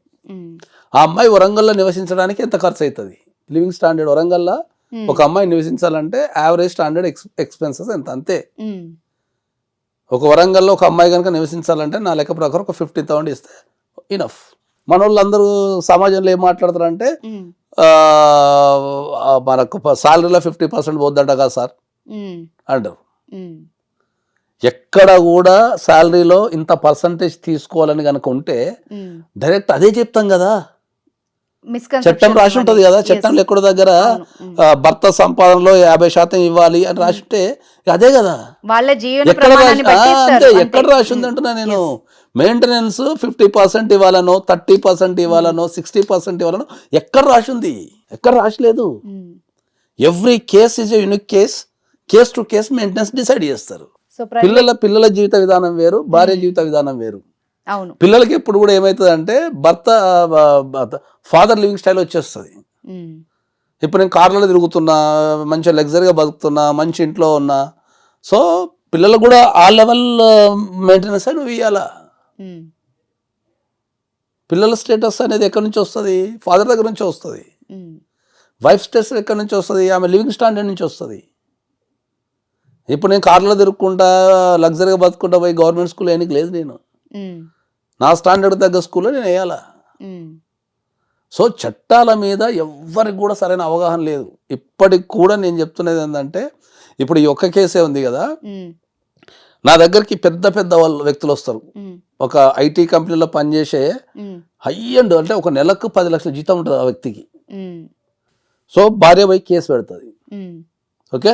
ఆ అమ్మాయి వరంగల్లో నివసించడానికి ఎంత ఖర్చు అవుతుంది? లివింగ్ స్టాండర్డ్ వరంగల్లో ఒక అమ్మాయి నివసించాలంటే యావరేజ్ స్టాండర్డ్ ఎక్స్పెన్సెస్ ఎంత, అంతే. ఒక వరంగల్లో ఒక అమ్మాయి కనుక నివసించాలంటే నా లెక్క ప్రకారం ఒక 50,000 ఇస్తే ఇనఫ్. మన వాళ్ళందరూ సమాజంలో ఏం మాట్లాడతారంటే మనకు సాలరీలో 50% పోద్దంట కదా సార్ అంటారు. ఎక్కడ కూడా శాలరీలో ఇంత పర్సంటేజ్ తీసుకోవాలని కనుక ఉంటే డైరెక్ట్ అదే చెప్తాం కదా. చట్టం రాసి ఉంటది కదా, చట్టంలో ఎక్కడ దగ్గర భర్త సంపాదనలో 50% ఇవ్వాలి అని రాసి ఉంటే అదే కదా. వాళ్ళ జీవన ఎక్కడ రాసి ఉంది అంటున్నా నేను. మెయింటెనెన్స్ 50% ఇవ్వాలనో 30% ఇవ్వాలనో 60% ఇవ్వాలనో ఎక్కడ రాసింది? ఎక్కడ రాసలేదు. Every case is a unique case to case maintenance decide చేస్తారు. సో పిల్లల జీవిత విధానం వేరు, భార్య జీవిత విధానం వేరు. అవును. పిల్లలకి ఎప్పుడు కూడా ఏమవుతుంది అంటే ఫాదర్ లివింగ్ స్టైల్ వచ్చేస్తుంది. ఇప్పుడు నేను కార్లలో తిరుగుతున్నా, మంచిగా లగ్జరీగా బతుకుతున్నా, మంచి ఇంట్లో ఉన్నా, సో పిల్లలకు కూడా ఆ లెవెల్ మెయింటెనెన్స్ నువ్వు ఇవ్వాలా. పిల్లల స్టేటస్ అనేది ఎక్కడి నుంచి వస్తుంది? ఫాదర్ దగ్గర నుంచి వస్తుంది. వైఫ్ స్టేటస్ ఎక్కడి నుంచి వస్తుంది? ఆమె లివింగ్ స్టాండర్డ్ నుంచి వస్తుంది. ఇప్పుడు నేను కార్లో తిరుగుకుంటా లగ్జరీగా బతుకుంటా పోయి గవర్నమెంట్ స్కూల్ వేయడానికి లేదు. నేను నా స్టాండర్డ్ తగ్గ స్కూల్లో నేను వేయాలా. సో చట్టాల మీద ఎవ్వరికి కూడా సరైన అవగాహన లేదు. ఇప్పటికి కూడా నేను చెప్తున్నది ఏంటంటే, ఇప్పుడు ఈ ఒక్క కేసే ఉంది కదా, నా దగ్గరికి పెద్ద పెద్ద వాళ్ళు వ్యక్తులు వస్తారు. ఒక ఐటీ కంపెనీలో పనిచేసే హై అండ్ అంటే ఒక నెలకు 10 లక్షల జీతం ఉంటుంది ఆ వ్యక్తికి. సో భార్య పోయి కేసు పెడుతుంది. ఓకే,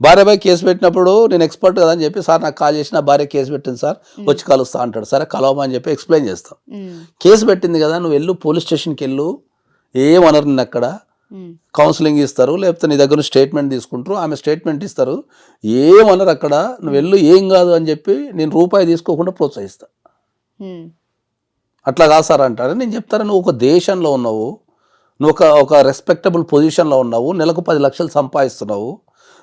భార్య పోయి కేసు పెట్టినప్పుడు నేను ఎక్స్పర్ట్ కదా అని చెప్పి, సార్ నాకు కాల్ చేసి నా భార్య కేసు పెట్టింది సార్, వచ్చి కలుస్తా అంటాడు. సరే కలవమని చెప్పి ఎక్స్ప్లెయిన్ చేస్తాం. కేసు పెట్టింది కదా, నువ్వు వెళ్ళు పోలీస్ స్టేషన్కి వెళ్ళు, ఏమనరు నిన్ను అక్కడ. కౌన్సిలింగ్ ఇస్తారు, లేకపోతే నీ దగ్గర స్టేట్మెంట్ తీసుకుంటారు, ఆమె స్టేట్మెంట్ ఇస్తారు, ఏమనరు అక్కడ. నువ్వు వెళ్ళు, ఏం కాదు అని చెప్పి నేను రూపాయి తీసుకోకుండా ప్రోత్సహిస్తా. అట్లా కాదు సార్ అంటారు. నేను చెప్తాను, నువ్వు ఒక దేశంలో ఉన్నావు, నువ్వు ఒక రెస్పెక్టబుల్ పొజిషన్లో ఉన్నావు, నెలకు 10 లక్షలు సంపాదిస్తున్నావు.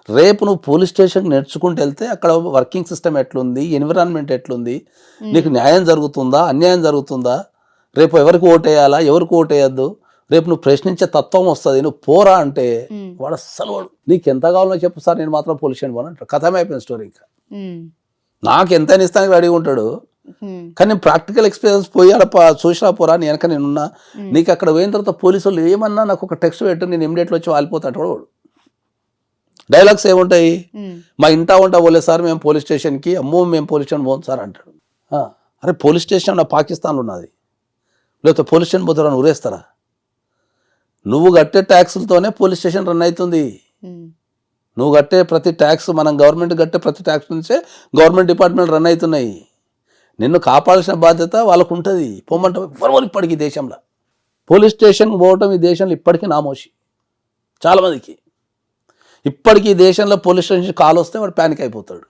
రేపు నువ్వు పోలీస్ స్టేషన్కి నేర్చుకుంటూ వెళ్తే అక్కడ వర్కింగ్ సిస్టమ్ ఎట్లుంది, ఎన్విరాన్మెంట్ ఎట్లుంది, నీకు న్యాయం జరుగుతుందా, అన్యాయం జరుగుతుందా, రేపు ఎవరికి ఓటేయాలా, ఎవరికి ఓటేయద్దు, రేపు నువ్వు ప్రశ్నించే తత్వం వస్తుంది. నువ్వు పోరా అంటే వాడు అస్సలు వాడు నీకు ఎంత కావాలో చెప్పు సార్, నేను మాత్రం పోలీస్ స్టేషన్ పోను అంటాడు. కథమే అయిపోయింది స్టోరీ. ఇంకా నాకు ఎంత ఇస్తానికి రెడీ ఉంటాడు, కానీ నేను ప్రాక్టికల్ ఎక్స్పీరియన్స్ పోయి అక్కడ చూసినా పోరా, నేను వెనక నేనున్నా, నీకు అక్కడ పోయిన తర్వాత పోలీసు వాళ్ళు ఏమన్నా నాకు ఒక టెక్స్ట్ పెట్టు, నేను ఇమ్మీడియట్లో వచ్చి వాలిపోతాడు వాడు. డైలాగ్స్ ఏముంటాయి, మా ఇంటా ఉంటా పోలే సార్ మేము పోలీస్ స్టేషన్కి, అమ్మో మేము పోలీస్ స్టేషన్ పోం సార్ అంటాడు. అరే పోలీస్ స్టేషన్ నా పాకిస్తాన్లో ఉన్నది, లేకపోతే పోలీస్ స్టేషన్ పోతారని ఊరేస్తారా? నువ్వు కట్టే ట్యాక్సులతోనే పోలీస్ స్టేషన్ రన్ అవుతుంది. నువ్వు కట్టే ప్రతి ట్యాక్స్, మనం గవర్నమెంట్ కట్టే ప్రతి ట్యాక్స్ నుంచే గవర్నమెంట్ డిపార్ట్మెంట్ రన్ అవుతున్నాయి. నిన్ను కాపాడాల్సిన బాధ్యత వాళ్ళకు ఉంటుంది. పోమంటే ఎవరు ఇప్పటికీ దేశంలో పోలీస్ స్టేషన్కి పోవటం ఈ దేశంలో ఇప్పటికీ నామోషి. చాలామందికి ఇప్పటికీ ఈ దేశంలో పోలీస్ స్టేషన్ కాల్ వస్తే వాడు ప్యానిక్ అయిపోతాడు.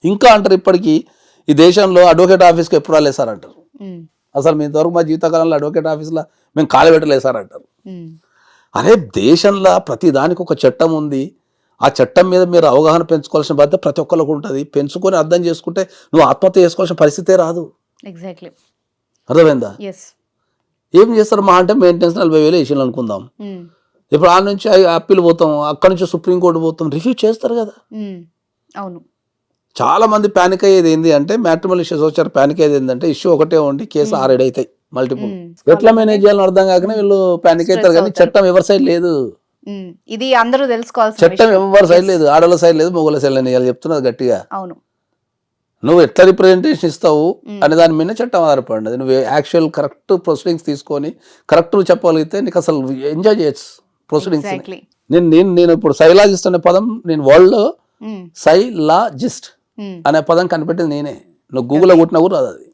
ఇంకా అంటారు ఇప్పటికీ ఈ దేశంలో అడ్వకేట్ ఆఫీస్కి ఎప్పుడు రాలేదు సార్ అంటారు. అసలు మీ ఇంతవరకు మా జీవితకాలంలో అడ్వకేట్ ఆఫీస్లో మేము కాలు పెట్టలేదు సార్ అంటారు. అరే దేశంలో ప్రతి దానికి ఒక చట్టం ఉంది. ఆ చట్టం మీద మీరు అవగాహన పెంచుకోవాల్సిన బాధ్యత ప్రతి ఒక్కరికి ఉంటుంది. పెంచుకొని అర్థం చేసుకుంటే నువ్వు ఆత్మహత్య చేసుకోవాల్సిన పరిస్థితే రాదు. ఎగ్జాక్ట్లీ, అర్థమైందా? ఏం చేస్తారు మా అంటే మెయింటెనెన్స్ 40,000 వేసాను అనుకుందాం. ఇప్పుడు ఆ నుంచి అప్పీల్ పోతాం, అక్కడ నుంచి సుప్రీంకోర్టు పోతాం, రివ్యూ చేస్తారు కదా. అవును, చాలా మంది ప్యానిక్ అయ్యేది ఏంటి అంటే, మ్యాట్రిమోనల్ ఇష్యూస్ వచ్చారు, ప్యానిక్ అయ్యేది ఏంటంటే ఇష్యూ ఒకటే ఉండి కేసు 6-7 అవుతాయి మల్టిపుల్. ఎట్లా మేనేజ్ చేయాలని అర్థం కాకనే వీళ్ళు ప్యానిక్ అవుతారు. కానీ చట్టం ఎవరి సైడ్ లేదు, ఇది అందరూ తెలుసుకోవాల్సిన చట్టం ఎవరి సైడ్ లేదు, ఆడవాళ్ళ సైడ్ లేదు, మొగోళ్ళ సైడ్ లేదు. ఇలా చెప్తున్నది గట్టిగా. అవును, నువ్వు ఎట్లా రిప్రజెంటేషన్ ఇస్తావు అనే దాని మీద చట్టం ఆధారపడినది. నువ్వు యాక్చువల్ కరెక్ట్ ప్రొసీడింగ్స్ తీసుకొని కరెక్ట్ నువ్వు చెప్పగలిగితే నీకు అసలు ఎంజాయ్ చేయొచ్చు ప్రొసీడింగ్స్. నేను ఇప్పుడు సైలాజిస్ట్ అనే పదం నేను వరల్డ్ లో సైలాజిస్ట్ అనే పదం కనిపెట్టింది నేనే. నువ్వు గూగుల్లో కొట్టినా కూడా రాదు అది.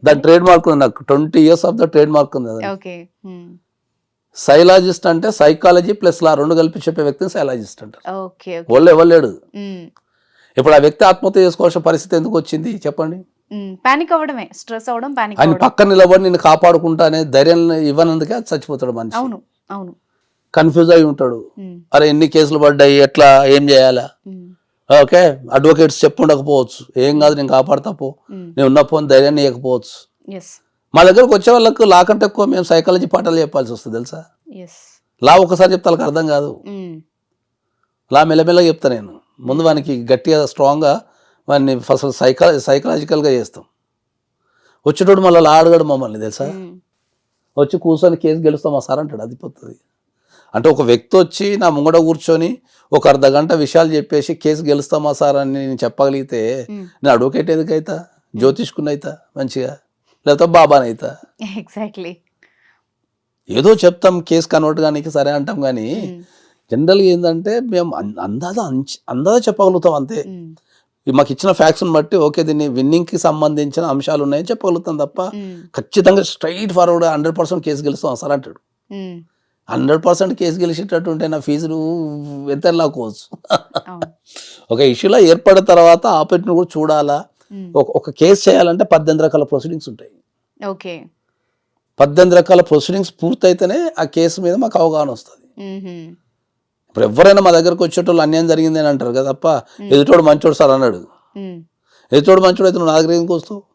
దాని ట్రేడ్ మార్క్ ఉంది నాకు, 20 years of the trade mark ఉంది. సైలాజిస్ట్ అంటే సైకాలజీ ప్లస్ లా రెండు కలిపి చెప్పే వ్యక్తిని సైలాజిస్ట్ అంటారు. వాళ్ళు ఎవరు. ఇప్పుడు ఆ వ్యక్తి ఆత్మహత్య చేసుకోవాల్సిన పరిస్థితి ఎందుకు వచ్చింది చెప్పండి? పానిక్ అవ్వడమే, స్ట్రెస్ అవ్వడం, పానిక్ ఆయన పక్కన నిలబడి నేను కాపాడుకుంటా అనే ధైర్యం ఇవ్వనందుకే చచ్చిపోతాడు మనిషి. అవును అవును, కన్ఫ్యూజ్ అయి ఉంటాడు. అరే ఎన్ని కేసులు పడ్డాయి, ఎట్లా, ఏం చేయాలా? ఓకే, అడ్వకేట్స్ చెప్పుండకపోవచ్చు, ఏం కాదు నేను కాపాడుతా పో, నేను ఉన్న పోని ధైర్యాన్ని ఇవ్వకపోవచ్చు. మా దగ్గరకు వచ్చే వాళ్ళకు లా కంటే ఎక్కువ మేము సైకాలజీ పాఠాలు చెప్పాల్సి వస్తుంది తెలుసా. లా ఒకసారి చెప్తే వాళ్ళకి అర్థం కాదు. లా మెల్లమెల్లగా చెప్తా నేను. ముందు వానికి గట్టిగా స్ట్రాంగ్గా వాడిని ఫస్ట్ సైకలాజికల్గా చేస్తాం. వచ్చేటోడు మళ్ళీ లా అడగడు మమ్మల్ని తెలుసా. వచ్చి కూర్చొని కేసు గెలుస్తామా సార్ అంటాడు. అది పోతుంది అంటే ఒక వ్యక్తి వచ్చి నా ముంగడ కూర్చొని ఒక అర్ధగంట విషయాలు చెప్పేసి కేసు గెలుస్తామా సార్ అని నేను చెప్పగలిగితే నేను అడ్వకేట్ ఎందుకైతా, జ్యోతిష్కునైతా మంచిగా, లేకపోతే బాబానైతా. ఎగ్జాక్ట్లీ, ఏదో చెప్తాం కేసు కన్వర్ట్ కానీ సరే అంటాం. కానీ జనరల్గా ఏంటంటే మేము అందాజ చెప్పగలుగుతాం అంతే. మాకు ఇచ్చిన ఫ్యాక్ట్స్ని బట్టి ఓకే దీన్ని విన్నింగ్కి సంబంధించిన అంశాలు ఉన్నాయని చెప్పగలుగుతాం తప్ప ఖచ్చితంగా స్ట్రైట్ ఫార్వర్డ్ 100% కేసు గెలుస్తాం సార్ అంటాడు. 100% కేసు గెలిచేటట్టు ఉంటే నా ఫీజులు ఎంత లాక్కోవచ్చు. ఒక ఇష్యూలో ఏర్పడిన తర్వాత ఆపరేట్ని కూడా చూడాలా. ఒక కేసు చేయాలంటే 18 రకాల ప్రొసీడింగ్స్ ఉంటాయి. ఓకే, 18 రకాల ప్రొసీడింగ్స్ పూర్తయితేనే ఆ కేసు మీద మాకు అవగాహన వస్తుంది. ఇప్పుడు ఎవరైనా మా దగ్గరకు వచ్చేటోళ్ళు అన్యాయం జరిగింది అని అంటారు కదా తప్ప ఎదుటోడు మంచోడు సార్ అన్నాడు. ఎదుటోడు మంచోడు అయితే నువ్వు నా దగ్గర ఎందుకు వస్తావు?